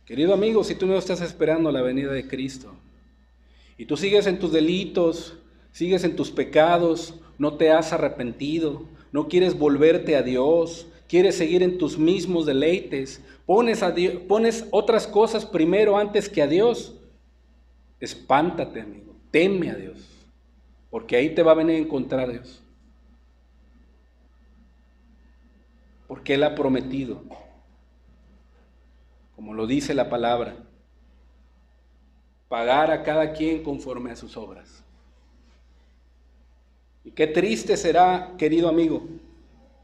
Querido amigo, si tú no estás esperando la venida de Cristo y tú sigues en tus delitos, sigues en tus pecados, no te has arrepentido, no quieres volverte a Dios, quieres seguir en tus mismos deleites, pones otras cosas primero antes que a Dios, espántate, amigo, teme a Dios, porque ahí te va a venir a encontrar Dios. Porque Él ha prometido, como lo dice la palabra, pagar a cada quien conforme a sus obras. Y qué triste será, querido amigo,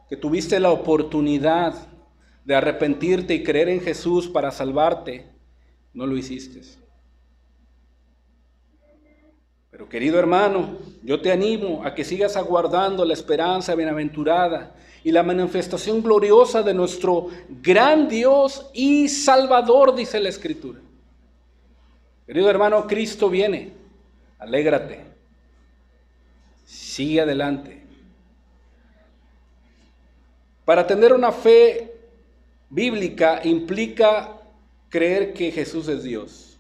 que tuviste la oportunidad de arrepentirte y creer en Jesús para salvarte, no lo hiciste. Pero querido hermano, yo te animo a que sigas aguardando la esperanza bienaventurada y la manifestación gloriosa de nuestro gran Dios y Salvador, dice la Escritura. Querido hermano, Cristo viene, alégrate, sigue adelante. Para tener una fe bíblica implica creer que Jesús es Dios.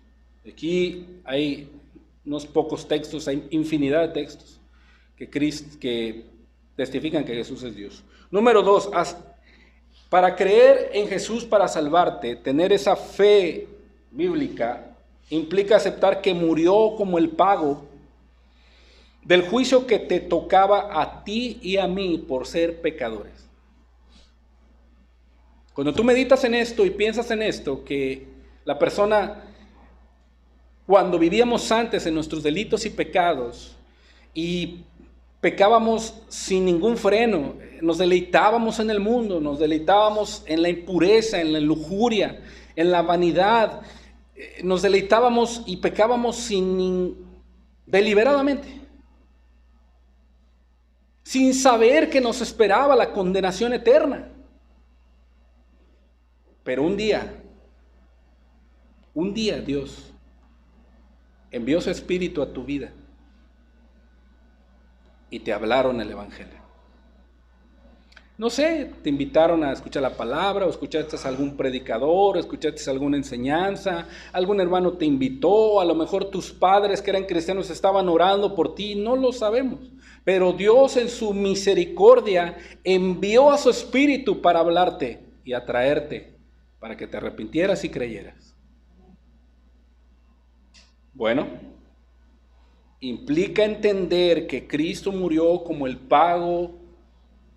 Aquí hay unos pocos textos, hay infinidad de textos que testifican que Jesús es Dios. Número 2, para creer en Jesús para salvarte, tener esa fe bíblica implica aceptar que murió como el pago del juicio que te tocaba a ti y a mí por ser pecadores. Cuando tú meditas en esto y piensas en esto, que la persona cuando vivíamos antes en nuestros delitos y pecados y pecábamos sin ningún freno, nos deleitábamos en el mundo, nos deleitábamos en la impureza, en la lujuria, en la vanidad, nos deleitábamos y pecábamos deliberadamente, sin saber que nos esperaba la condenación eterna. Pero un día Dios envió su Espíritu a tu vida y te hablaron el Evangelio. No sé, te invitaron a escuchar la palabra, o escuchaste a algún predicador, o escuchaste alguna enseñanza, algún hermano te invitó, a lo mejor tus padres que eran cristianos estaban orando por ti, no lo sabemos. Pero Dios en su misericordia envió a su Espíritu para hablarte y atraerte, para que te arrepintieras y creyeras. Bueno, implica entender que Cristo murió como el pago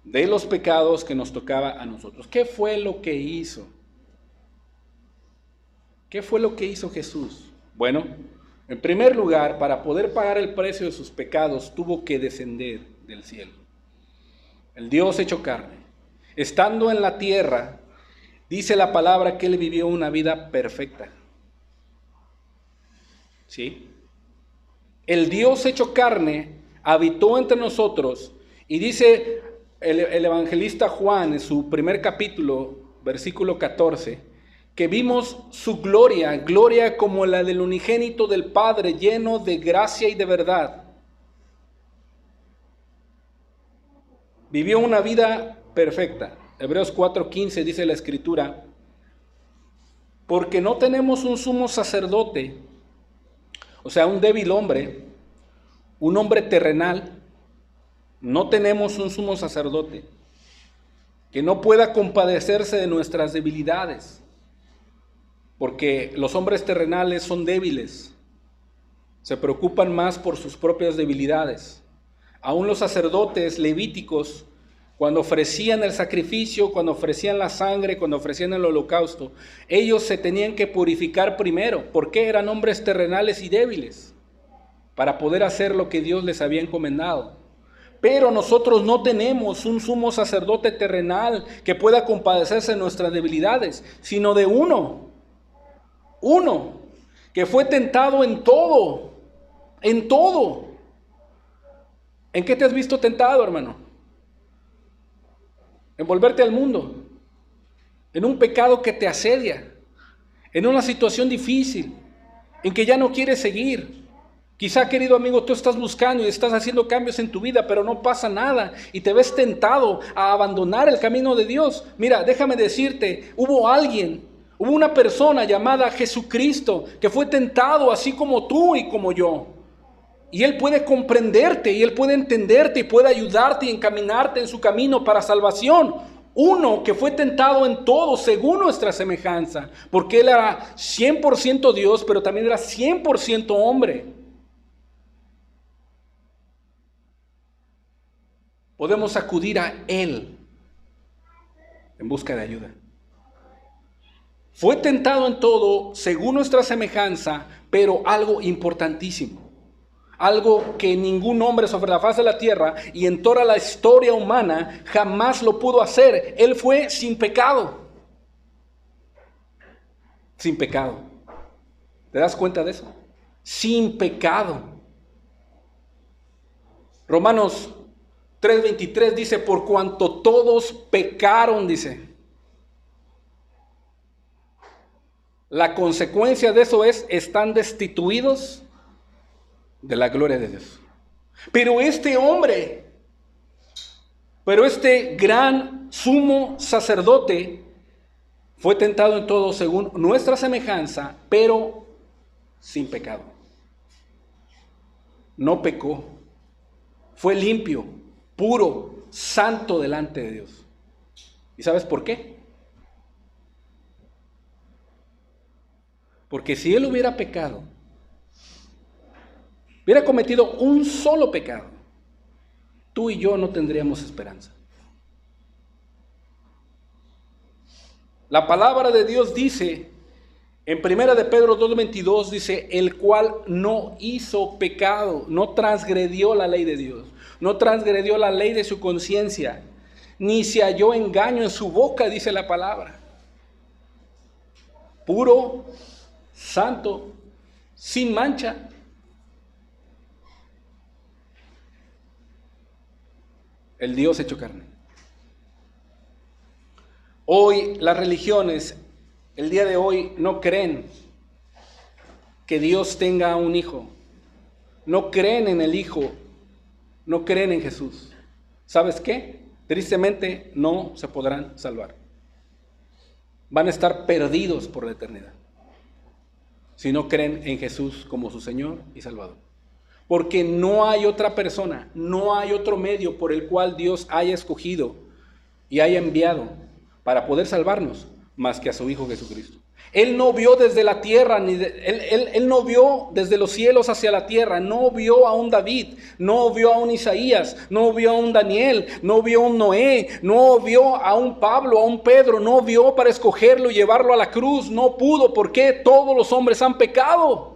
de los pecados que nos tocaba a nosotros. ¿Qué fue lo que hizo? ¿Qué fue lo que hizo Jesús? Bueno, en primer lugar, para poder pagar el precio de sus pecados, tuvo que descender del cielo. El Dios hecho carne. Estando en la tierra, dice la palabra que Él vivió una vida perfecta. ¿Sí? El Dios hecho carne habitó entre nosotros y dice el evangelista Juan en su primer capítulo, versículo 14, que vimos su gloria, gloria como la del unigénito del Padre, lleno de gracia y de verdad. Vivió una vida perfecta. Hebreos 4:15 dice la Escritura, porque no tenemos un sumo sacerdote, o sea, un débil hombre, un hombre terrenal. No tenemos un sumo sacerdote que no pueda compadecerse de nuestras debilidades, porque los hombres terrenales son débiles, se preocupan más por sus propias debilidades. Aún los sacerdotes levíticos, cuando ofrecían el sacrificio, cuando ofrecían la sangre, cuando ofrecían el holocausto, ellos se tenían que purificar primero, porque eran hombres terrenales y débiles, para poder hacer lo que Dios les había encomendado. Pero nosotros no tenemos un sumo sacerdote terrenal que pueda compadecerse de nuestras debilidades, sino de uno que fue tentado en todo. ¿En qué te has visto tentado, hermano? En volverte al mundo, en un pecado que te asedia, en una situación difícil, en que ya no quieres seguir. Quizá, querido amigo, tú estás buscando y estás haciendo cambios en tu vida, pero no pasa nada y te ves tentado a abandonar el camino de Dios. Mira, déjame decirte, hubo una persona llamada Jesucristo que fue tentado así como tú y como yo. Y Él puede comprenderte y Él puede entenderte y puede ayudarte y encaminarte en su camino para salvación. Uno que fue tentado en todo según nuestra semejanza, porque Él era 100% Dios, pero también era 100% hombre. Podemos acudir a Él en busca de ayuda. Fue tentado en todo según nuestra semejanza, pero algo importantísimo, algo que ningún hombre sobre la faz de la tierra y en toda la historia humana jamás lo pudo hacer. Él fue sin pecado. Sin pecado. ¿Te das cuenta de eso? Sin pecado. Romanos 3:23 dice, por cuanto todos pecaron, dice. La consecuencia de eso están destituidos de la gloria de Dios. Pero este gran sumo sacerdote fue tentado en todo según nuestra semejanza, pero sin pecado. No pecó. Fue limpio, puro, santo delante de Dios. ¿Y sabes por qué? Porque si Él hubiera pecado, hubiera cometido un solo pecado, tú y yo no tendríamos esperanza. La palabra de Dios dice En primera de Pedro 2:22 dice, el cual no hizo pecado, no transgredió la ley de Dios, no transgredió la ley de su conciencia, ni se halló engaño en su boca, dice la palabra. Puro, santo, sin mancha. El Dios hecho carne. Hoy las religiones, el día de hoy, no creen que Dios tenga un hijo. No creen en el Hijo. No creen en Jesús. ¿Sabes qué? Tristemente no se podrán salvar. Van a estar perdidos por la eternidad si no creen en Jesús como su Señor y Salvador. Porque no hay otra persona, no hay otro medio por el cual Dios haya escogido y haya enviado para poder salvarnos más que a su Hijo Jesucristo. Él no vio desde la tierra, él no vio desde los cielos hacia la tierra, no vio a un David, no vio a un Isaías, no vio a un Daniel, no vio a un Noé, no vio a un Pablo, a un Pedro, no vio para escogerlo y llevarlo a la cruz, no pudo, porque todos los hombres han pecado.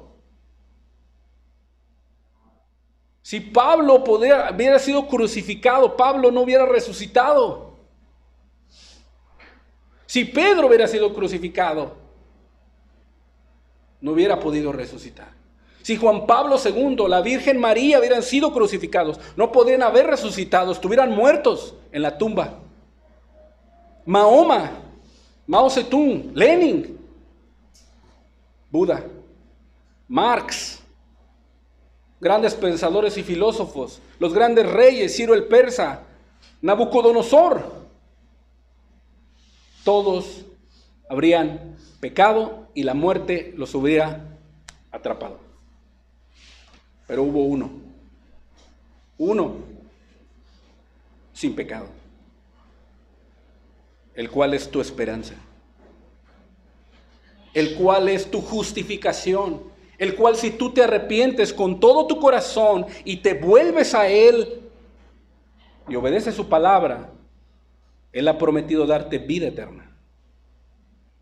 Si Pablo hubiera sido crucificado, Pablo no hubiera resucitado. Si Pedro hubiera sido crucificado, no hubiera podido resucitar. Si Juan Pablo II, la Virgen María hubieran sido crucificados, no podrían haber resucitado, estuvieran muertos en la tumba. Mahoma, Mao Zedong, Lenin, Buda, Marx, grandes pensadores y filósofos, los grandes reyes, Ciro el Persa, Nabucodonosor, todos habrían pecado y la muerte los hubiera atrapado. Pero hubo uno sin pecado, el cual es tu esperanza, el cual es tu justificación, el cual si tú te arrepientes con todo tu corazón y te vuelves a Él y obedeces su palabra, Él ha prometido darte vida eterna.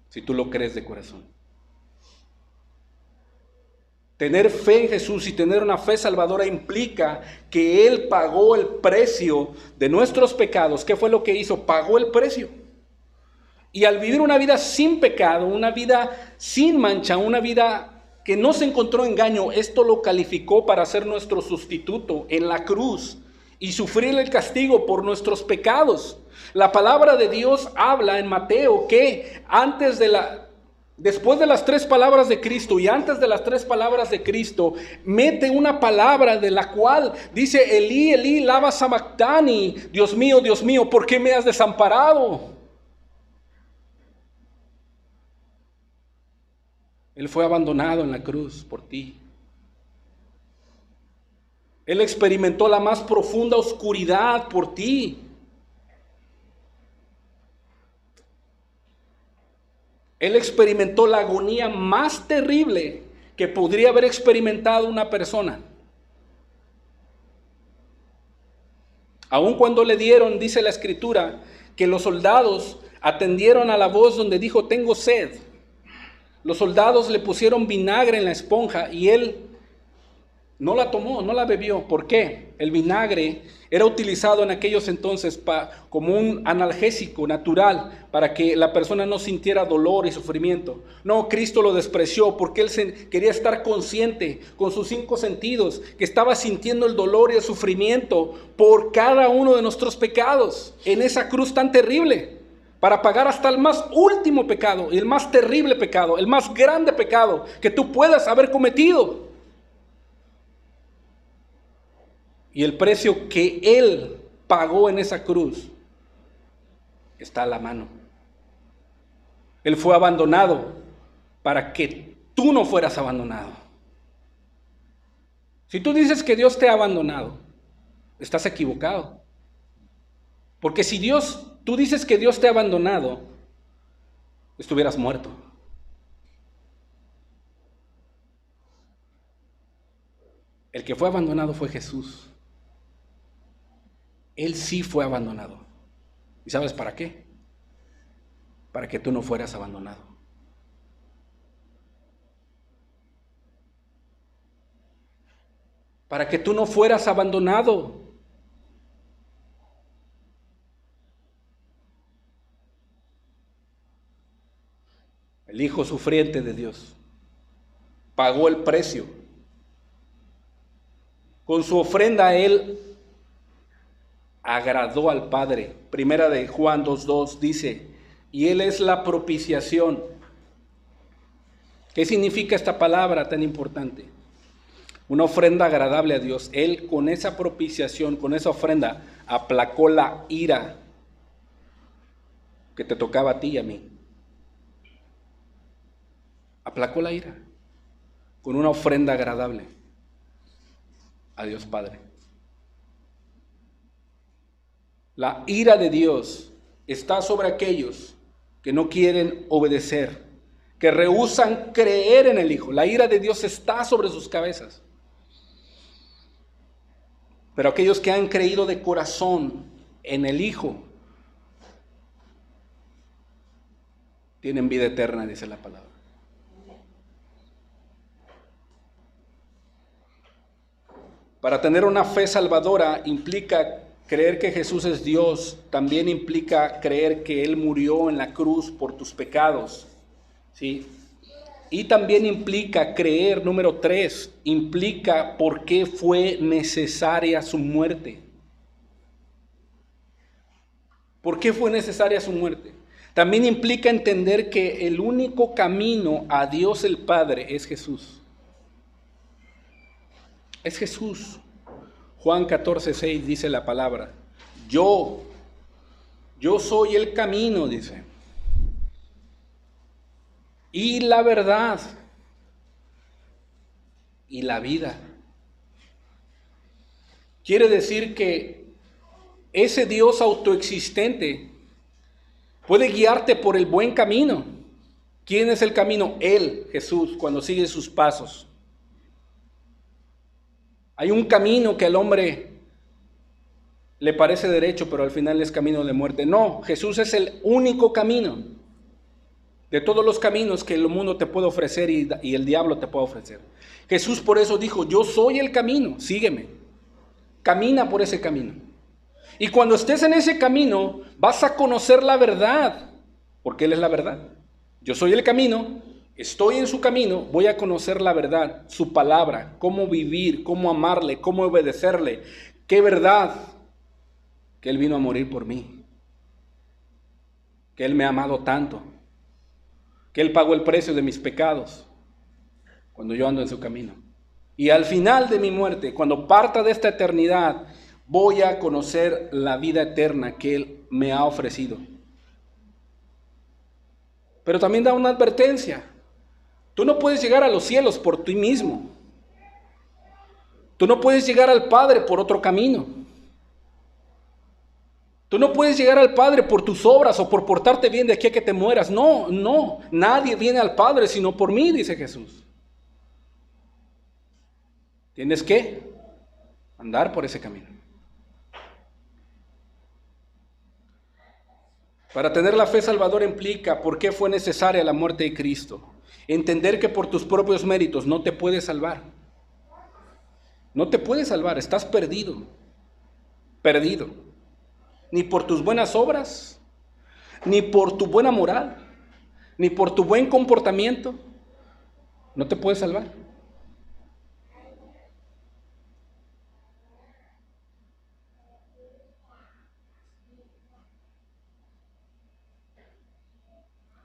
Si tú lo crees de corazón. Tener fe en Jesús y tener una fe salvadora implica que Él pagó el precio de nuestros pecados. ¿Qué fue lo que hizo? Pagó el precio. Y al vivir una vida sin pecado, una vida sin mancha, una vida que no se encontró engaño, esto lo calificó para ser nuestro sustituto en la cruz y sufrir el castigo por nuestros pecados. La palabra de Dios habla en Mateo que después de las 3 palabras de Cristo y antes de las 3 palabras de Cristo, mete una palabra de la cual dice, Elí, Elí, lama sabactani, Dios mío, ¿por qué me has desamparado? Él fue abandonado en la cruz por ti. Él experimentó la más profunda oscuridad por ti. Él experimentó la agonía más terrible que podría haber experimentado una persona. Aun cuando le dieron, dice la Escritura, que los soldados atendieron a la voz donde dijo, tengo sed. Los soldados le pusieron vinagre en la esponja y él no la tomó, no la bebió. ¿Por qué? El vinagre era utilizado en aquellos entonces como un analgésico natural para que la persona no sintiera dolor y sufrimiento. No, Cristo lo despreció porque Él quería estar consciente con sus 5 sentidos, que estaba sintiendo el dolor y el sufrimiento por cada uno de nuestros pecados en esa cruz tan terrible, para pagar hasta el más último pecado, el más terrible pecado, el más grande pecado que tú puedas haber cometido. Y el precio que Él pagó en esa cruz está a la mano. Él fue abandonado para que tú no fueras abandonado. Si tú dices que Dios te ha abandonado, estás equivocado. Porque si tú dices que Dios te ha abandonado, estuvieras muerto. El que fue abandonado fue Jesús. Él sí fue abandonado. ¿Y sabes para qué? Para que tú no fueras abandonado. para que tú no fueras abandonado. El Hijo sufriente de Dios pagó el precio. Con su ofrenda Él agradó al Padre. Primera de Juan 2:2 dice, y Él es la propiciación. ¿Qué significa esta palabra tan importante? Una ofrenda agradable a Dios. Él con esa propiciación, con esa ofrenda, aplacó la ira que te tocaba a ti y a mí. Aplacó la ira con una ofrenda agradable a Dios Padre. La ira de Dios está sobre aquellos que no quieren obedecer, que rehúsan creer en el Hijo. La ira de Dios está sobre sus cabezas. Pero aquellos que han creído de corazón en el Hijo tienen vida eterna, dice la palabra. Para tener una fe salvadora implica creer que Jesús es Dios, también implica creer que Él murió en la cruz por tus pecados, ¿sí? Y también implica creer, número 3, implica por qué fue necesaria su muerte. ¿Por qué fue necesaria su muerte? También implica entender que el único camino a Dios el Padre es Jesús. Es Jesús. Juan 14:6 dice la palabra. Yo soy el camino, dice. Y la verdad. Y la vida. Quiere decir que ese Dios autoexistente puede guiarte por el buen camino. ¿Quién es el camino? Él, Jesús, cuando sigue sus pasos. Hay un camino que al hombre le parece derecho, pero al final es camino de muerte. No, Jesús es el único camino de todos los caminos que el mundo te puede ofrecer y el diablo te puede ofrecer. Jesús por eso dijo, yo soy el camino, sígueme. Camina por ese camino. Y cuando estés en ese camino, vas a conocer la verdad, porque Él es la verdad. Yo soy el camino. Estoy en su camino, voy a conocer la verdad, su palabra, cómo vivir, cómo amarle, cómo obedecerle. Qué verdad que Él vino a morir por mí, que Él me ha amado tanto, que Él pagó el precio de mis pecados cuando yo ando en su camino. Y al final de mi muerte, cuando parta de esta eternidad, voy a conocer la vida eterna que Él me ha ofrecido. Pero también da una advertencia. Tú no puedes llegar a los cielos por ti mismo. Tú no puedes llegar al Padre por otro camino. Tú no puedes llegar al Padre por tus obras o por portarte bien de aquí a que te mueras. No, no. Nadie viene al Padre sino por mí, dice Jesús. Tienes que andar por ese camino. Para tener la fe salvadora implica por qué fue necesaria la muerte de Cristo. Entender que por tus propios méritos no te puedes salvar. No te puedes salvar, estás perdido. Perdido. Ni por tus buenas obras, ni por tu buena moral, ni por tu buen comportamiento. No te puedes salvar.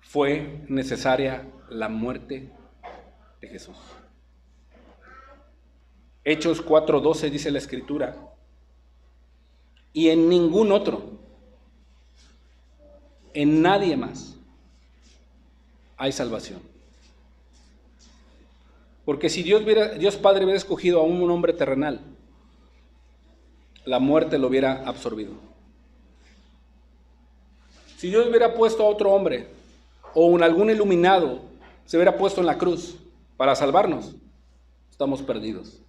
Fue necesaria la muerte de Jesús. Hechos 4:12 dice la Escritura, y en ningún otro, en nadie más, hay salvación. Porque si Dios Padre hubiera escogido a un hombre terrenal, la muerte lo hubiera absorbido. Si Dios hubiera puesto a otro hombre, o algún iluminado se hubiera puesto en la cruz para salvarnos, estamos perdidos.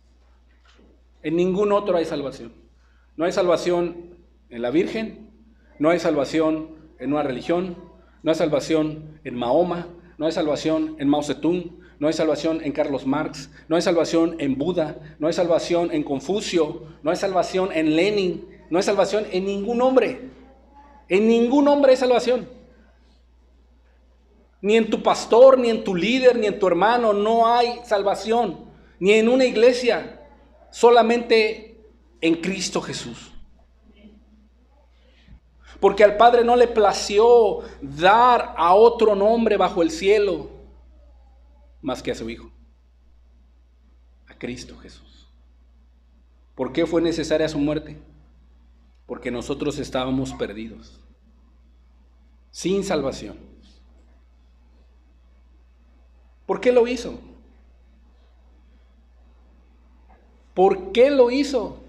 En ningún otro hay salvación. No hay salvación en la Virgen, no hay salvación en una religión, no hay salvación en Mahoma, no hay salvación en Mao Zedong, no hay salvación en Carlos Marx, no hay salvación en Buda, no hay salvación en Confucio, no hay salvación en Lenin, no hay salvación en ningún hombre. En ningún hombre hay salvación. Ni en tu pastor, ni en tu líder, ni en tu hermano, no hay salvación. Ni en una iglesia, solamente en Cristo Jesús. Porque al Padre no le plació dar a otro nombre bajo el cielo más que a su Hijo, a Cristo Jesús. ¿Por qué fue necesaria su muerte? Porque nosotros estábamos perdidos, sin salvación. ¿Por qué lo hizo? ¿Por qué lo hizo?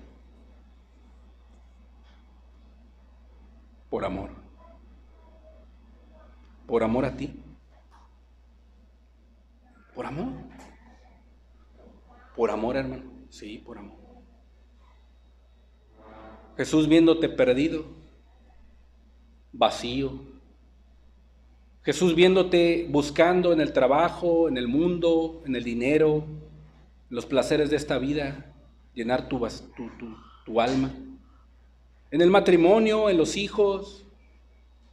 Por amor. Por amor a ti. Por amor. Por amor, hermano. Sí, por amor. Jesús viéndote perdido, vacío. Jesús viéndote buscando en el trabajo, en el mundo, en el dinero, en los placeres de esta vida, llenar tu alma. En el matrimonio, en los hijos,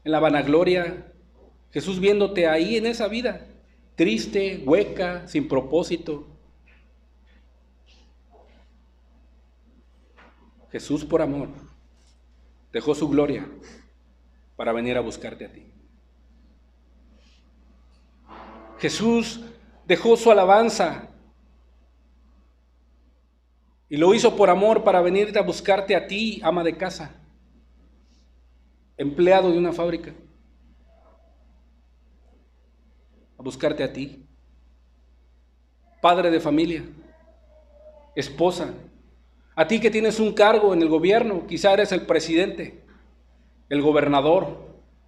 en la vanagloria. Jesús viéndote ahí en esa vida, triste, hueca, sin propósito. Jesús por amor dejó su gloria para venir a buscarte a ti. Jesús dejó su alabanza y lo hizo por amor para venir a buscarte a ti, ama de casa, empleado de una fábrica, a buscarte a ti, padre de familia, esposa, a ti que tienes un cargo en el gobierno, quizá eres el presidente, el gobernador,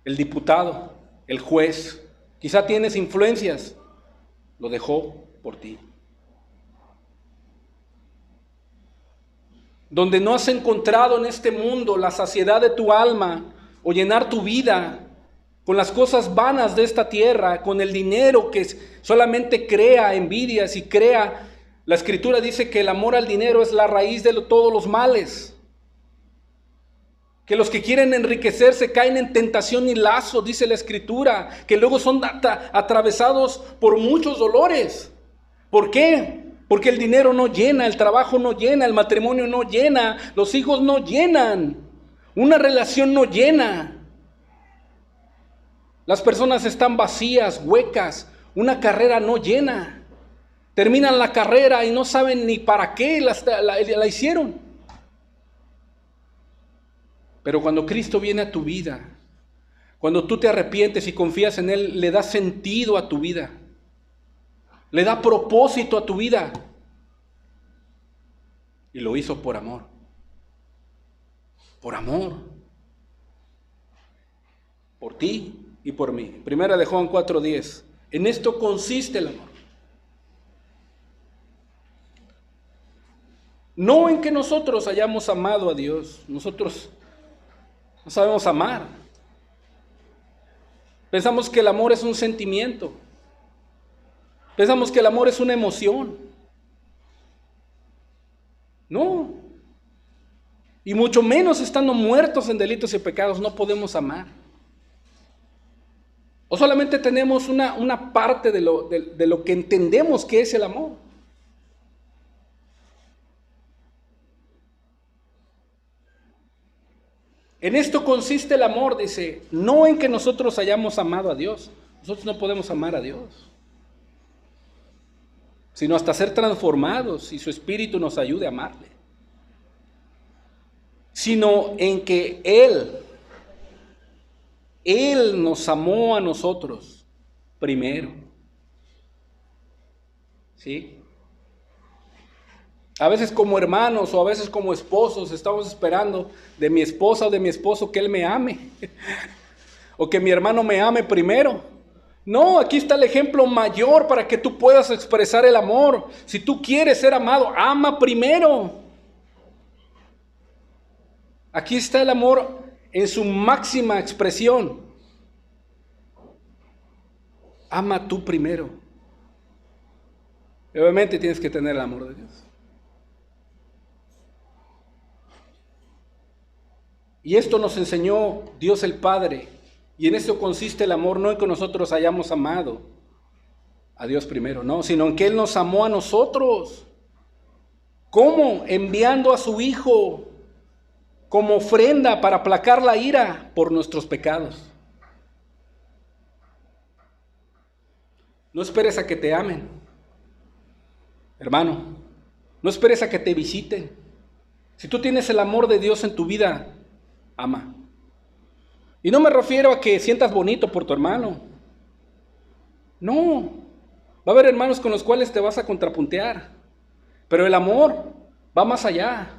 el diputado, el juez, quizá tienes influencias, lo dejó por ti. Donde no has encontrado en este mundo la saciedad de tu alma o llenar tu vida con las cosas vanas de esta tierra, con el dinero que solamente crea envidias y crea. La Escritura dice que el amor al dinero es la raíz de todos los males. Que los que quieren enriquecerse caen en tentación y lazo, dice la Escritura, que luego son atravesados por muchos dolores. ¿Por qué? Porque el dinero no llena, el trabajo no llena, el matrimonio no llena, los hijos no llenan, una relación no llena. Las personas están vacías, huecas, una carrera no llena. Terminan la carrera y no saben ni para qué la hicieron. Pero cuando Cristo viene a tu vida, cuando tú te arrepientes y confías en Él, le da sentido a tu vida. Le da propósito a tu vida. Y lo hizo por amor. Por amor. Por ti y por mí. Primera de Juan 4:10. En esto consiste el amor. No en que nosotros hayamos amado a Dios. Nosotros no sabemos amar. Pensamos que el amor es un sentimiento. Pensamos que el amor es una emoción. No. Y mucho menos estando muertos en delitos y pecados no podemos amar. O solamente tenemos una parte de lo que entendemos que es el amor. En esto consiste el amor, dice, no en que nosotros hayamos amado a Dios. Nosotros no podemos amar a Dios, sino hasta ser transformados y su Espíritu nos ayude a amarle. Sino en que Él nos amó a nosotros primero. ¿Sí? A veces como hermanos o a veces como esposos estamos esperando de mi esposa o de mi esposo que él me ame. O que mi hermano me ame primero. No, aquí está el ejemplo mayor para que tú puedas expresar el amor. Si tú quieres ser amado, ama primero. Aquí está el amor en su máxima expresión. Ama tú primero. Obviamente tienes que tener el amor de Dios. Y esto nos enseñó Dios el Padre. Y en esto consiste el amor, no en que nosotros hayamos amado a Dios primero, no, sino en que Él nos amó a nosotros. ¿Cómo? Enviando a su Hijo como ofrenda para aplacar la ira por nuestros pecados. No esperes a que te amen, hermano. No esperes a que te visiten. Si tú tienes el amor de Dios en tu vida, ama. Y no me refiero a que sientas bonito por tu hermano. No. Va a haber hermanos con los cuales te vas a contrapuntear. Pero el amor va más allá.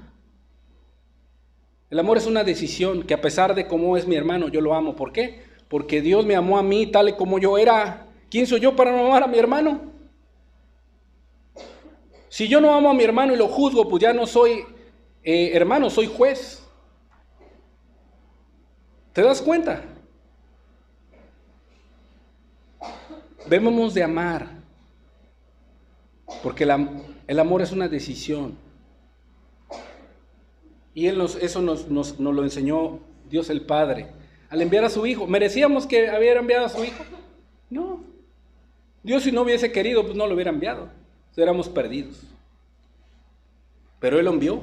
El amor es una decisión que a pesar de cómo es mi hermano, yo lo amo. ¿Por qué? Porque Dios me amó a mí tal y como yo era. ¿Quién soy yo para no amar a mi hermano? Si yo no amo a mi hermano y lo juzgo, pues ya no soy hermano, soy juez. ¿Te das cuenta? Debemos de amar, porque el amor es una decisión. Y eso nos lo enseñó Dios el Padre, al enviar a su Hijo. ¿Merecíamos que hubiera enviado a su Hijo? No. Dios, si no hubiese querido, pues no lo hubiera enviado. Éramos perdidos. Pero Él lo envió.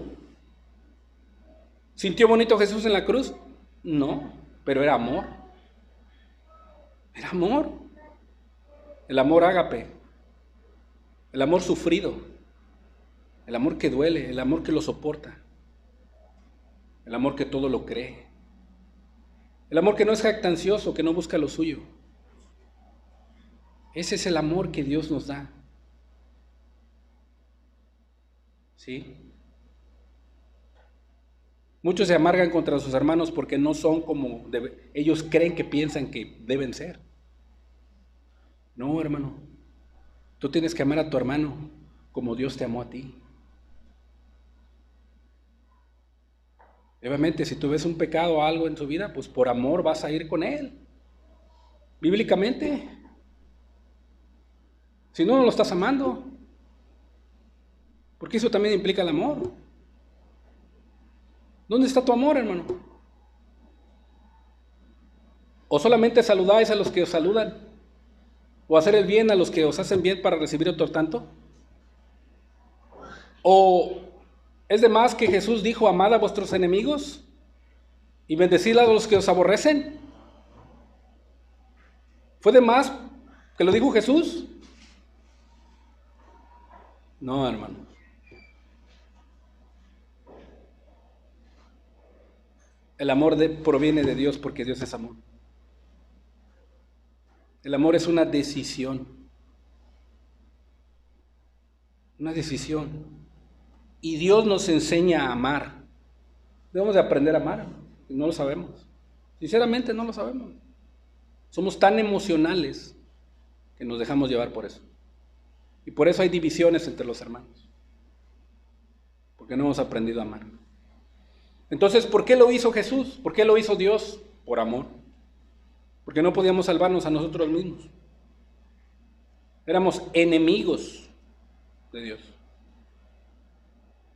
¿Sintió bonito Jesús en la cruz? No, pero era amor. Era amor. El amor ágape. El amor sufrido. El amor que duele. El amor que lo soporta. El amor que todo lo cree. El amor que no es jactancioso, que no busca lo suyo. Ese es el amor que Dios nos da. ¿Sí? Muchos se amargan contra sus hermanos porque no son como ellos creen que piensan que deben ser. No, hermano. Tú tienes que amar a tu hermano como Dios te amó a ti. Obviamente, si tú ves un pecado o algo en su vida, pues por amor vas a ir con él. Bíblicamente. Si no, no lo estás amando. Porque eso también implica el amor. ¿Dónde está tu amor, hermano? ¿O solamente saludáis a los que os saludan? ¿O hacer el bien a los que os hacen bien para recibir otro tanto? ¿O es de más que Jesús dijo, amad a vuestros enemigos y bendecid a los que os aborrecen? ¿Fue de más que lo dijo Jesús? No, hermano. El amor proviene de Dios porque Dios es amor. El amor es una decisión. Una decisión. Y Dios nos enseña a amar. Debemos de aprender a amar. Y no lo sabemos. Sinceramente no lo sabemos. Somos tan emocionales que nos dejamos llevar por eso. Y por eso hay divisiones entre los hermanos. Porque no hemos aprendido a amar. Entonces, ¿por qué lo hizo Jesús? ¿Por qué lo hizo Dios? Por amor. Porque no podíamos salvarnos a nosotros mismos. Éramos enemigos de Dios.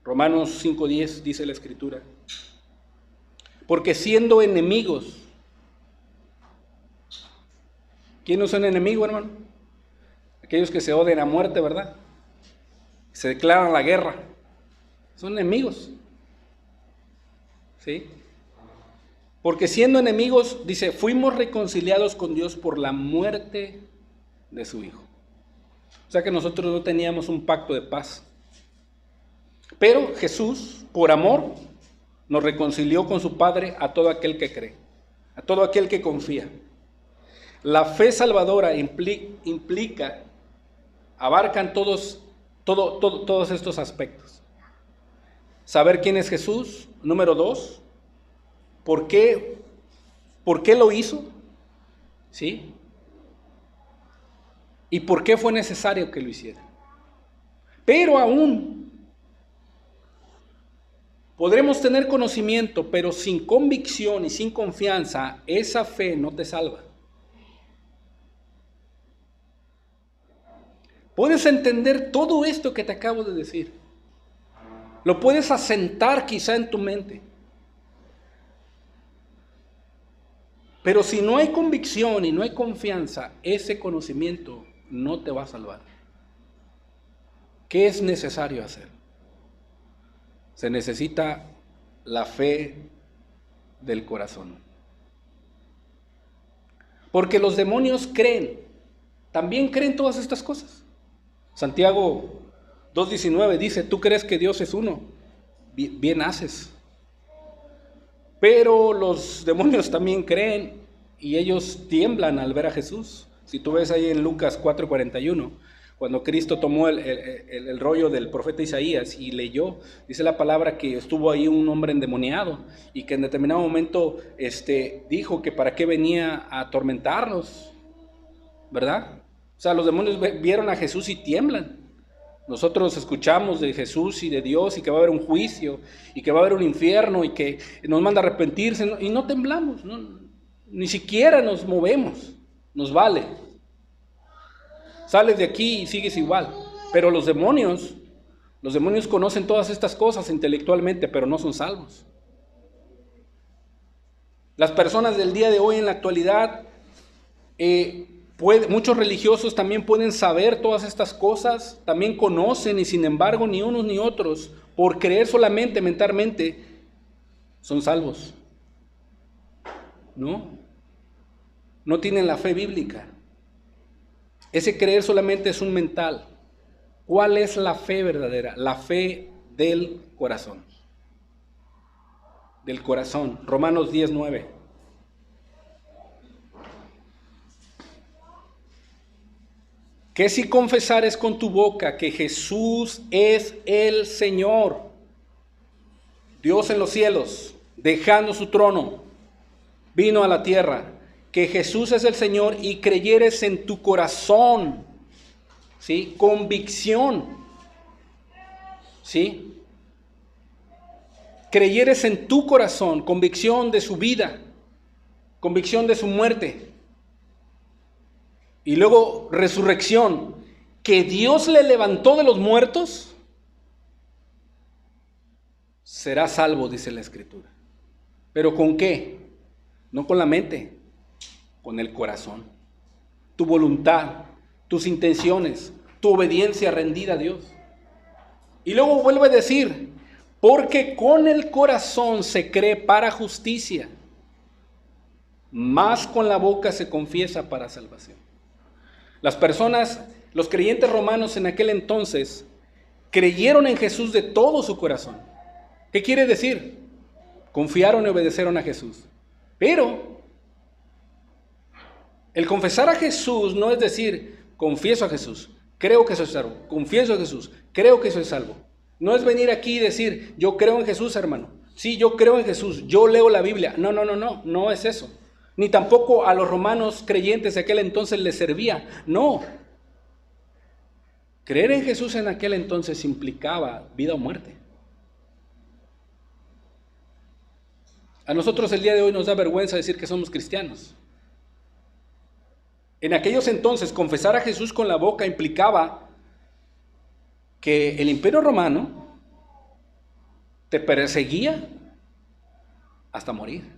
Romanos 5:10 dice la Escritura. Porque siendo enemigos. ¿Quién no es un enemigo, hermano? Aquellos que se odian a muerte, ¿verdad? Se declaran la guerra. Son enemigos. ¿Sí? Porque siendo enemigos, dice, fuimos reconciliados con Dios por la muerte de su Hijo. O sea que nosotros no teníamos un pacto de paz. Pero Jesús, por amor, nos reconcilió con su Padre a todo aquel que cree, a todo aquel que confía. La fe salvadora implica, abarcan todos estos aspectos. Saber quién es Jesús. Número 2, ¿por qué lo hizo? ¿Sí? ¿Y por qué fue necesario que lo hiciera? Pero aún podremos tener conocimiento, pero sin convicción y sin confianza, esa fe no te salva. Puedes entender todo esto que te acabo de decir. Lo puedes asentar quizá en tu mente. Pero si no hay convicción y no hay confianza, ese conocimiento no te va a salvar. ¿Qué es necesario hacer? Se necesita la fe del corazón. Porque los demonios creen, también creen todas estas cosas. Santiago 2:19 dice, tú crees que Dios es uno, bien haces. Pero los demonios también creen y ellos tiemblan al ver a Jesús. Si tú ves ahí en Lucas 4:41, cuando Cristo tomó el rollo del profeta Isaías y leyó, dice la palabra que estuvo ahí un hombre endemoniado y que en determinado momento dijo que para qué venía a atormentarnos, ¿verdad? O sea, los demonios vieron a Jesús y tiemblan. Nosotros escuchamos de Jesús y de Dios y que va a haber un juicio y que va a haber un infierno y que nos manda a arrepentirse y no temblamos, ni siquiera nos movemos, nos vale. Sales de aquí y sigues igual. Pero los demonios conocen todas estas cosas intelectualmente, pero no son salvos. Las personas del día de hoy en la actualidad, muchos religiosos también pueden saber todas estas cosas, también conocen y sin embargo ni unos ni otros, por creer solamente mentalmente, son salvos. No tienen la fe bíblica. Ese creer solamente es un mental. ¿Cuál es la fe verdadera? La fe del corazón. Del corazón. Romanos 10:9. Que si confesares con tu boca que Jesús es el Señor, Dios en los cielos, dejando su trono, vino a la tierra, que Jesús es el Señor y creyeres en tu corazón, ¿sí? Convicción, ¿sí? Creyeres en tu corazón, convicción de su vida, convicción de su muerte, y luego resurrección, que Dios le levantó de los muertos, será salvo, dice la Escritura. ¿Pero con qué? No con la mente, con el corazón, tu voluntad, tus intenciones, tu obediencia rendida a Dios. Y luego vuelve a decir, porque con el corazón se cree para justicia, mas con la boca se confiesa para salvación. Las personas, los creyentes romanos en aquel entonces, creyeron en Jesús de todo su corazón. ¿Qué quiere decir? Confiaron y obedecieron a Jesús. Pero el confesar a Jesús no es decir, confieso a Jesús, creo que soy salvo, confieso a Jesús, creo que soy salvo. No es venir aquí y decir, yo creo en Jesús, hermano. Sí, yo creo en Jesús, yo leo la Biblia. No es eso. Ni tampoco a los romanos creyentes de aquel entonces les servía. No. Creer en Jesús en aquel entonces implicaba vida o muerte. A nosotros el día de hoy nos da vergüenza decir que somos cristianos. En aquellos entonces, confesar a Jesús con la boca implicaba que el Imperio Romano te perseguía hasta morir.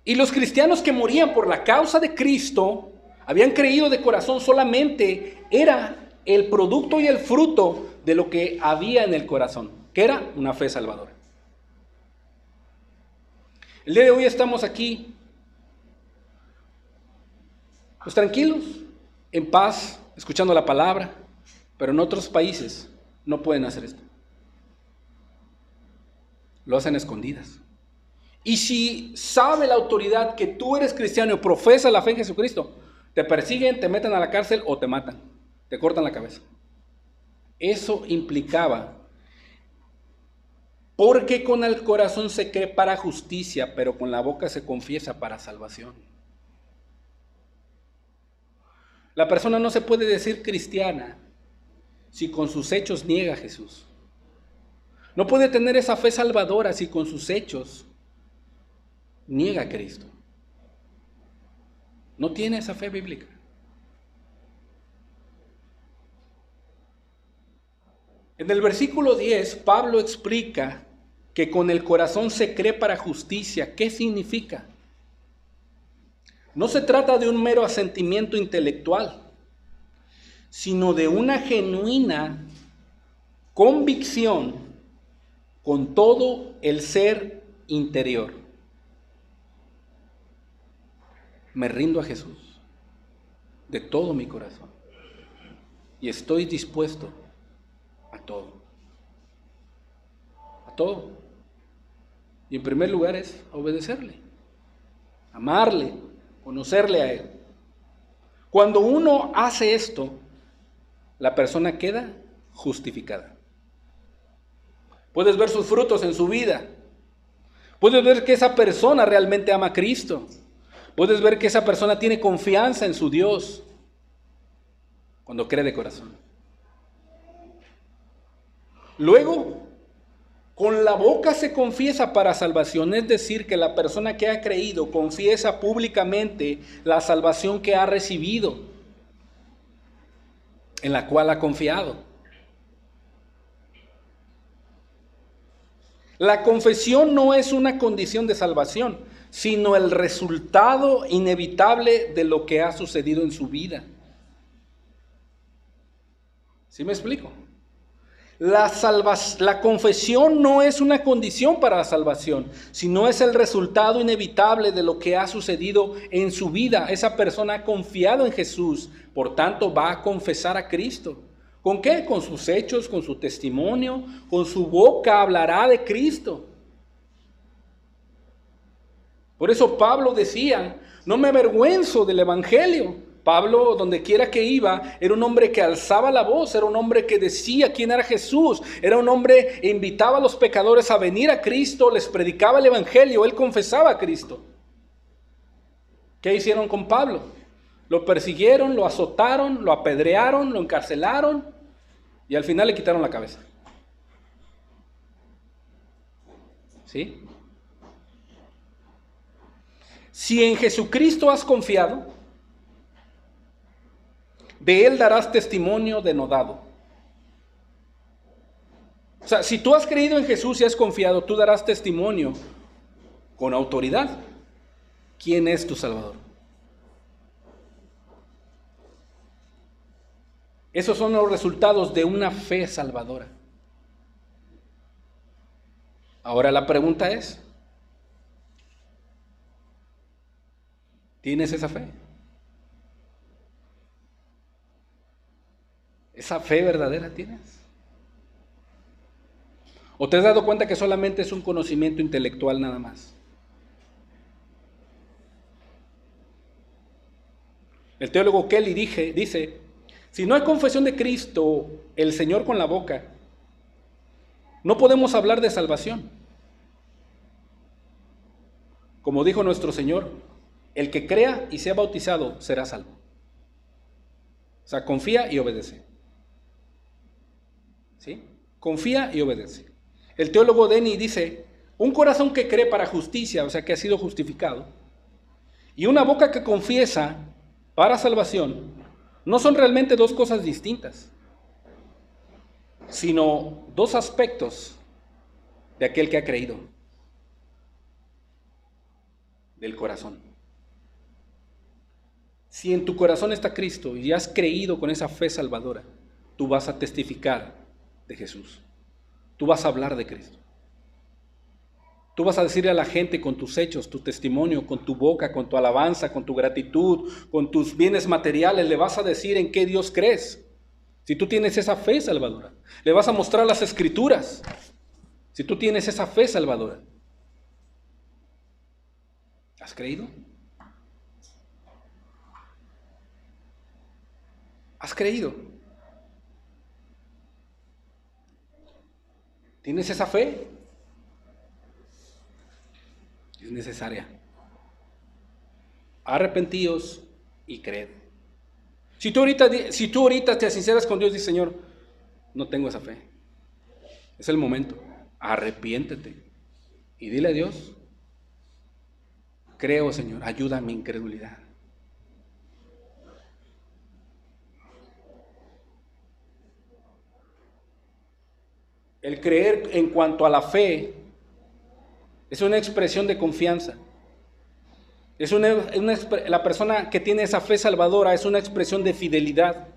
Y los cristianos que morían por la causa de Cristo, habían creído de corazón solamente, era el producto y el fruto de lo que había en el corazón, que era una fe salvadora. El día de hoy estamos aquí, pues tranquilos, en paz, escuchando la palabra, pero en otros países no pueden hacer esto. Lo hacen a escondidas. Y si sabe la autoridad que tú eres cristiano y profesas la fe en Jesucristo, te persiguen, te meten a la cárcel o te matan, te cortan la cabeza. Eso implicaba, porque con el corazón se cree para justicia, pero con la boca se confiesa para salvación. La persona no se puede decir cristiana si con sus hechos niega a Jesús. No puede tener esa fe salvadora si con sus hechos niega a Cristo. No tiene esa fe bíblica. En el versículo 10, Pablo explica que con el corazón se cree para justicia. ¿Qué significa? No se trata de un mero asentimiento intelectual, sino de una genuina convicción con todo el ser interior. Me rindo a Jesús de todo mi corazón y estoy dispuesto a todo. A todo. Y en primer lugar es obedecerle, amarle, conocerle a Él. Cuando uno hace esto, la persona queda justificada. Puedes ver sus frutos en su vida. Puedes ver que esa persona realmente ama a Cristo. Puedes ver que esa persona tiene confianza en su Dios cuando cree de corazón. Luego, con la boca se confiesa para salvación, es decir, que la persona que ha creído confiesa públicamente la salvación que ha recibido, en la cual ha confiado. La confesión no es una condición de salvación, sino el resultado inevitable de lo que ha sucedido en su vida. ¿Sí me explico? La confesión no es una condición para la salvación, sino es el resultado inevitable de lo que ha sucedido en su vida. Esa persona ha confiado en Jesús, por tanto va a confesar a Cristo. ¿Con qué? Con sus hechos, con su testimonio, con su boca hablará de Cristo. Por eso Pablo decía, no me avergüenzo del Evangelio. Pablo, donde quiera que iba, era un hombre que alzaba la voz, era un hombre que decía quién era Jesús, era un hombre que invitaba a los pecadores a venir a Cristo, les predicaba el Evangelio, él confesaba a Cristo. ¿Qué hicieron con Pablo? Lo persiguieron, lo azotaron, lo apedrearon, lo encarcelaron y al final le quitaron la cabeza. ¿Sí? Si en Jesucristo has confiado, de Él darás testimonio denodado. O sea, si tú has creído en Jesús y has confiado, tú darás testimonio con autoridad. ¿Quién es tu Salvador? Esos son los resultados de una fe salvadora. Ahora la pregunta es, ¿tienes esa fe? ¿Esa fe verdadera tienes? ¿O te has dado cuenta que solamente es un conocimiento intelectual nada más? El teólogo Kelly dice, si no hay confesión de Cristo, el Señor con la boca, no podemos hablar de salvación. Como dijo nuestro Señor, el que crea y sea bautizado será salvo. O sea, confía y obedece. ¿Sí? Confía y obedece. El teólogo Denny dice, un corazón que cree para justicia, o sea, que ha sido justificado, y una boca que confiesa para salvación, no son realmente dos cosas distintas, sino dos aspectos de aquel que ha creído, del corazón. Si en tu corazón está Cristo y has creído con esa fe salvadora, tú vas a testificar de Jesús. Tú vas a hablar de Cristo. Tú vas a decirle a la gente con tus hechos, tu testimonio, con tu boca, con tu alabanza, con tu gratitud, con tus bienes materiales, le vas a decir en qué Dios crees. Si tú tienes esa fe salvadora, le vas a mostrar las Escrituras. Si tú tienes esa fe salvadora, ¿has creído? ¿Has creído? ¿Tienes esa fe? Es necesaria. Arrepentíos y creed. Si tú ahorita te sinceras con Dios y dices, Señor, no tengo esa fe. Es el momento. Arrepiéntete. Y dile a Dios, creo, Señor, ayuda a mi incredulidad. El creer en cuanto a la fe es una expresión de confianza. La persona que tiene esa fe salvadora es una expresión de fidelidad.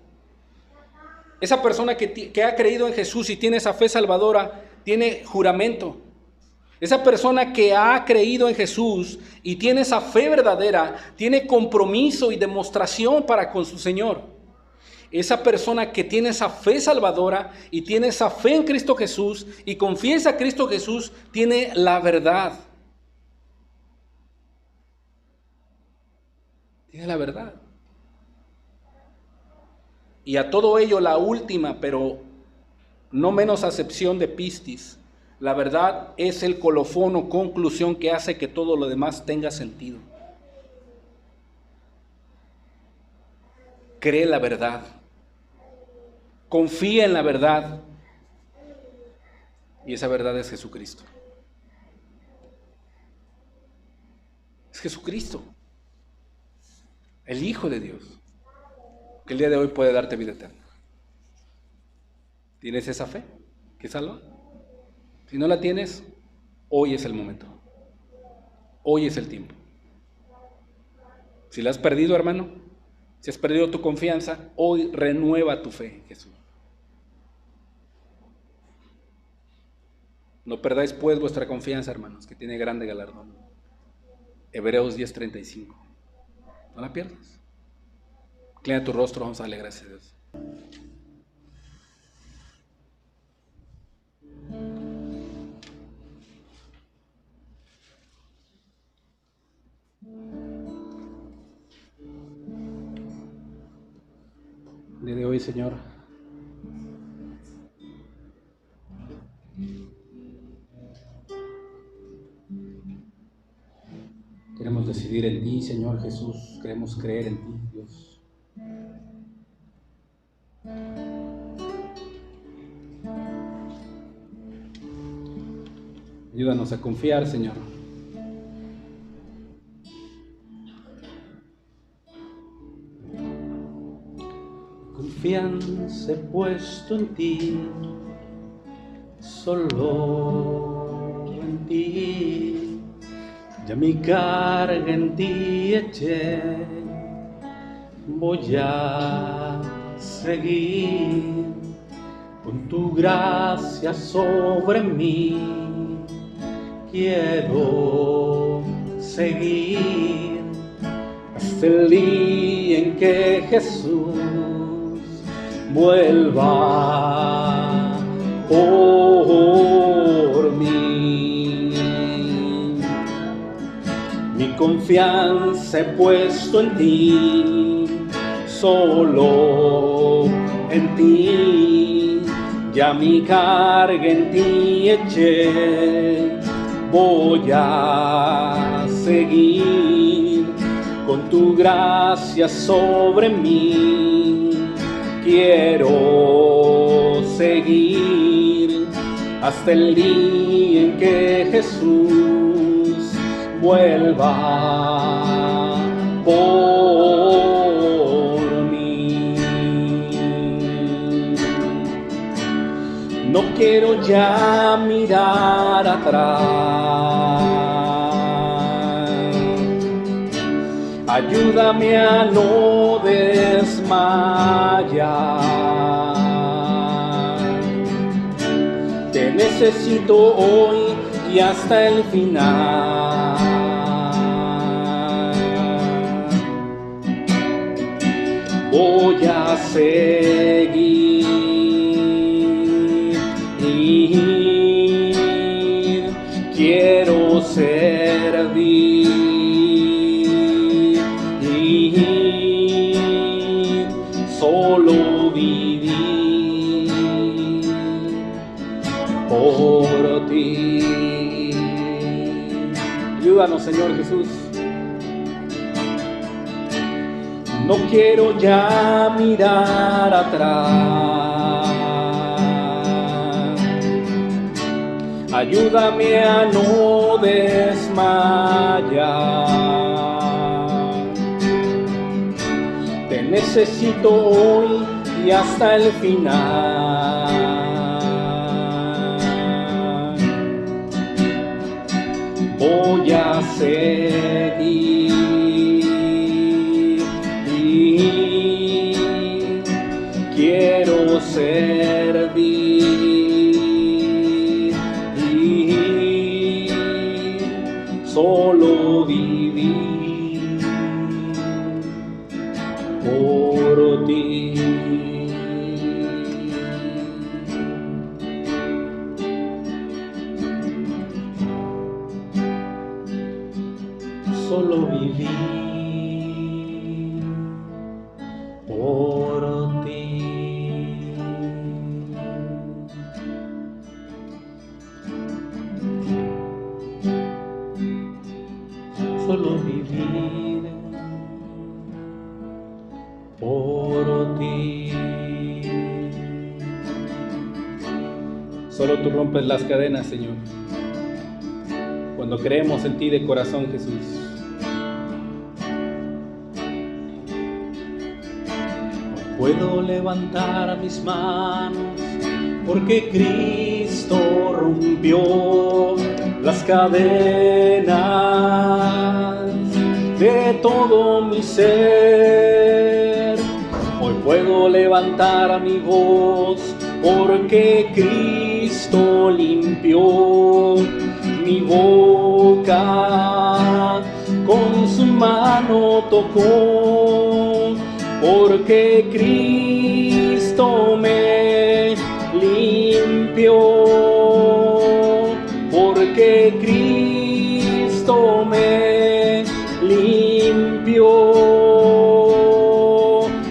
Esa persona que ha creído en Jesús y tiene esa fe salvadora tiene juramento. Esa persona que ha creído en Jesús y tiene esa fe verdadera tiene compromiso y demostración para con su Señor. Esa persona que tiene esa fe salvadora y tiene esa fe en Cristo Jesús y confiesa a Cristo Jesús tiene la verdad. Tiene la verdad. Y a todo ello la última, pero no menos acepción de pistis. La verdad es el colofón o conclusión que hace que todo lo demás tenga sentido. Cree la verdad. Confía en la verdad. Y esa verdad es Jesucristo. Es Jesucristo, el Hijo de Dios, que el día de hoy puede darte vida eterna. ¿Tienes esa fe que salva? Si no la tienes, hoy es el momento. Hoy es el tiempo. Si la has perdido, hermano, si has perdido tu confianza, hoy renueva tu fe en Jesús. No perdáis pues vuestra confianza, hermanos, que tiene grande galardón. Hebreos 10:35. No la pierdas. Inclina tu rostro, vamos a darle gracias a Dios. El día de hoy, Señor, queremos decidir en ti, Señor Jesús, queremos creer en ti, Dios. Ayúdanos a confiar, Señor. Confianza he puesto en ti, solo en ti. Ya mi carga en ti eché, voy a seguir con tu gracia sobre mí. Quiero seguir hasta el día en que Jesús vuelva por mí. Mi confianza he puesto en ti, solo en ti. Ya mi carga en ti eché, voy a seguir con tu gracia sobre mí. Quiero seguir hasta el día en que Jesús vuelva por mí. No quiero ya mirar atrás. Ayúdame a no desmayar. Te necesito hoy y hasta el final. Voy a seguir y quiero servir. Solo vivir por ti. Ayúdanos, Señor Jesús. No quiero ya mirar atrás. Ayúdame a no desmayar. Te necesito hoy y hasta el final. voy a seguir. Quiero servir y solo vivir por ti. Solo vivir por ti. Solo vivir por ti. Solo tú rompes las cadenas, Señor, cuando creemos en ti de corazón, Jesús. Puedo levantar mis manos porque Cristo rompió las cadenas de todo mi ser. Hoy puedo levantar mi voz porque Cristo limpió mi boca, con su mano tocó, porque Cristo me limpió, porque Cristo me limpió,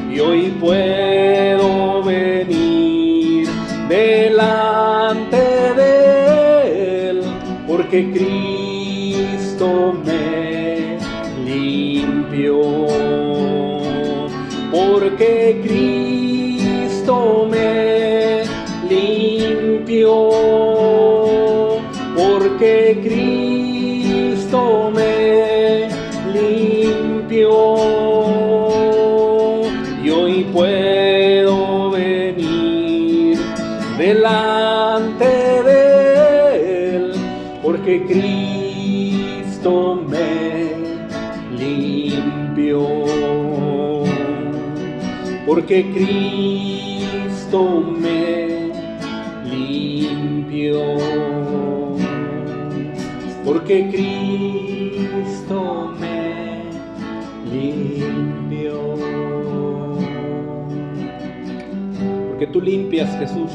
y hoy puedo venir delante de Él, porque Cristo me limpió. Porque Cristo me limpió, porque Cristo me limpió, y hoy puedo venir delante de Él, porque Cristo me limpió. Porque Cristo me limpió, porque Cristo me limpió. Porque tú limpias, Jesús.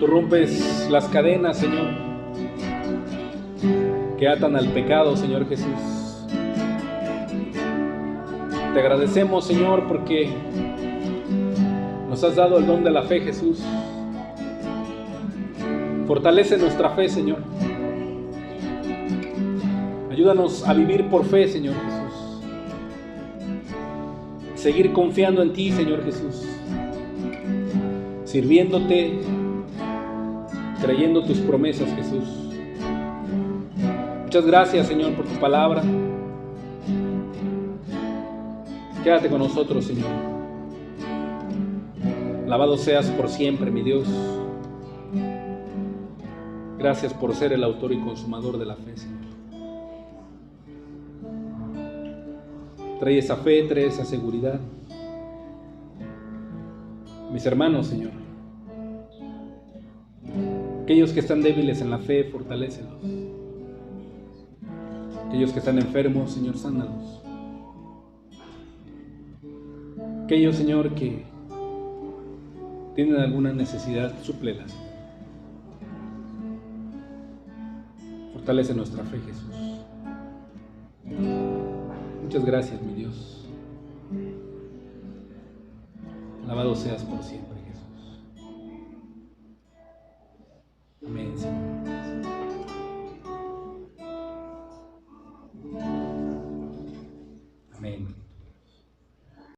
Tú rompes las cadenas, Señor, que atan al pecado, Señor Jesús. Te agradecemos, Señor, porque nos has dado el don de la fe, Jesús. Fortalece nuestra fe, Señor. Ayúdanos a vivir por fe, Señor Jesús. Seguir confiando en ti, Señor Jesús. Sirviéndote, creyendo tus promesas, Jesús. Muchas gracias, Señor, por tu palabra. Quédate con nosotros, Señor. Alabado seas por siempre, mi Dios. Gracias por ser el autor y consumador de la fe, Señor. Trae esa fe, trae esa seguridad. Mis hermanos, Señor, aquellos que están débiles en la fe, fortalécelos. Aquellos que están enfermos, Señor, sánalos. Aquellos, Señor, que tienen alguna necesidad, súplelas. Fortalece nuestra fe, Jesús. Muchas gracias, mi Dios. Alabado seas por siempre.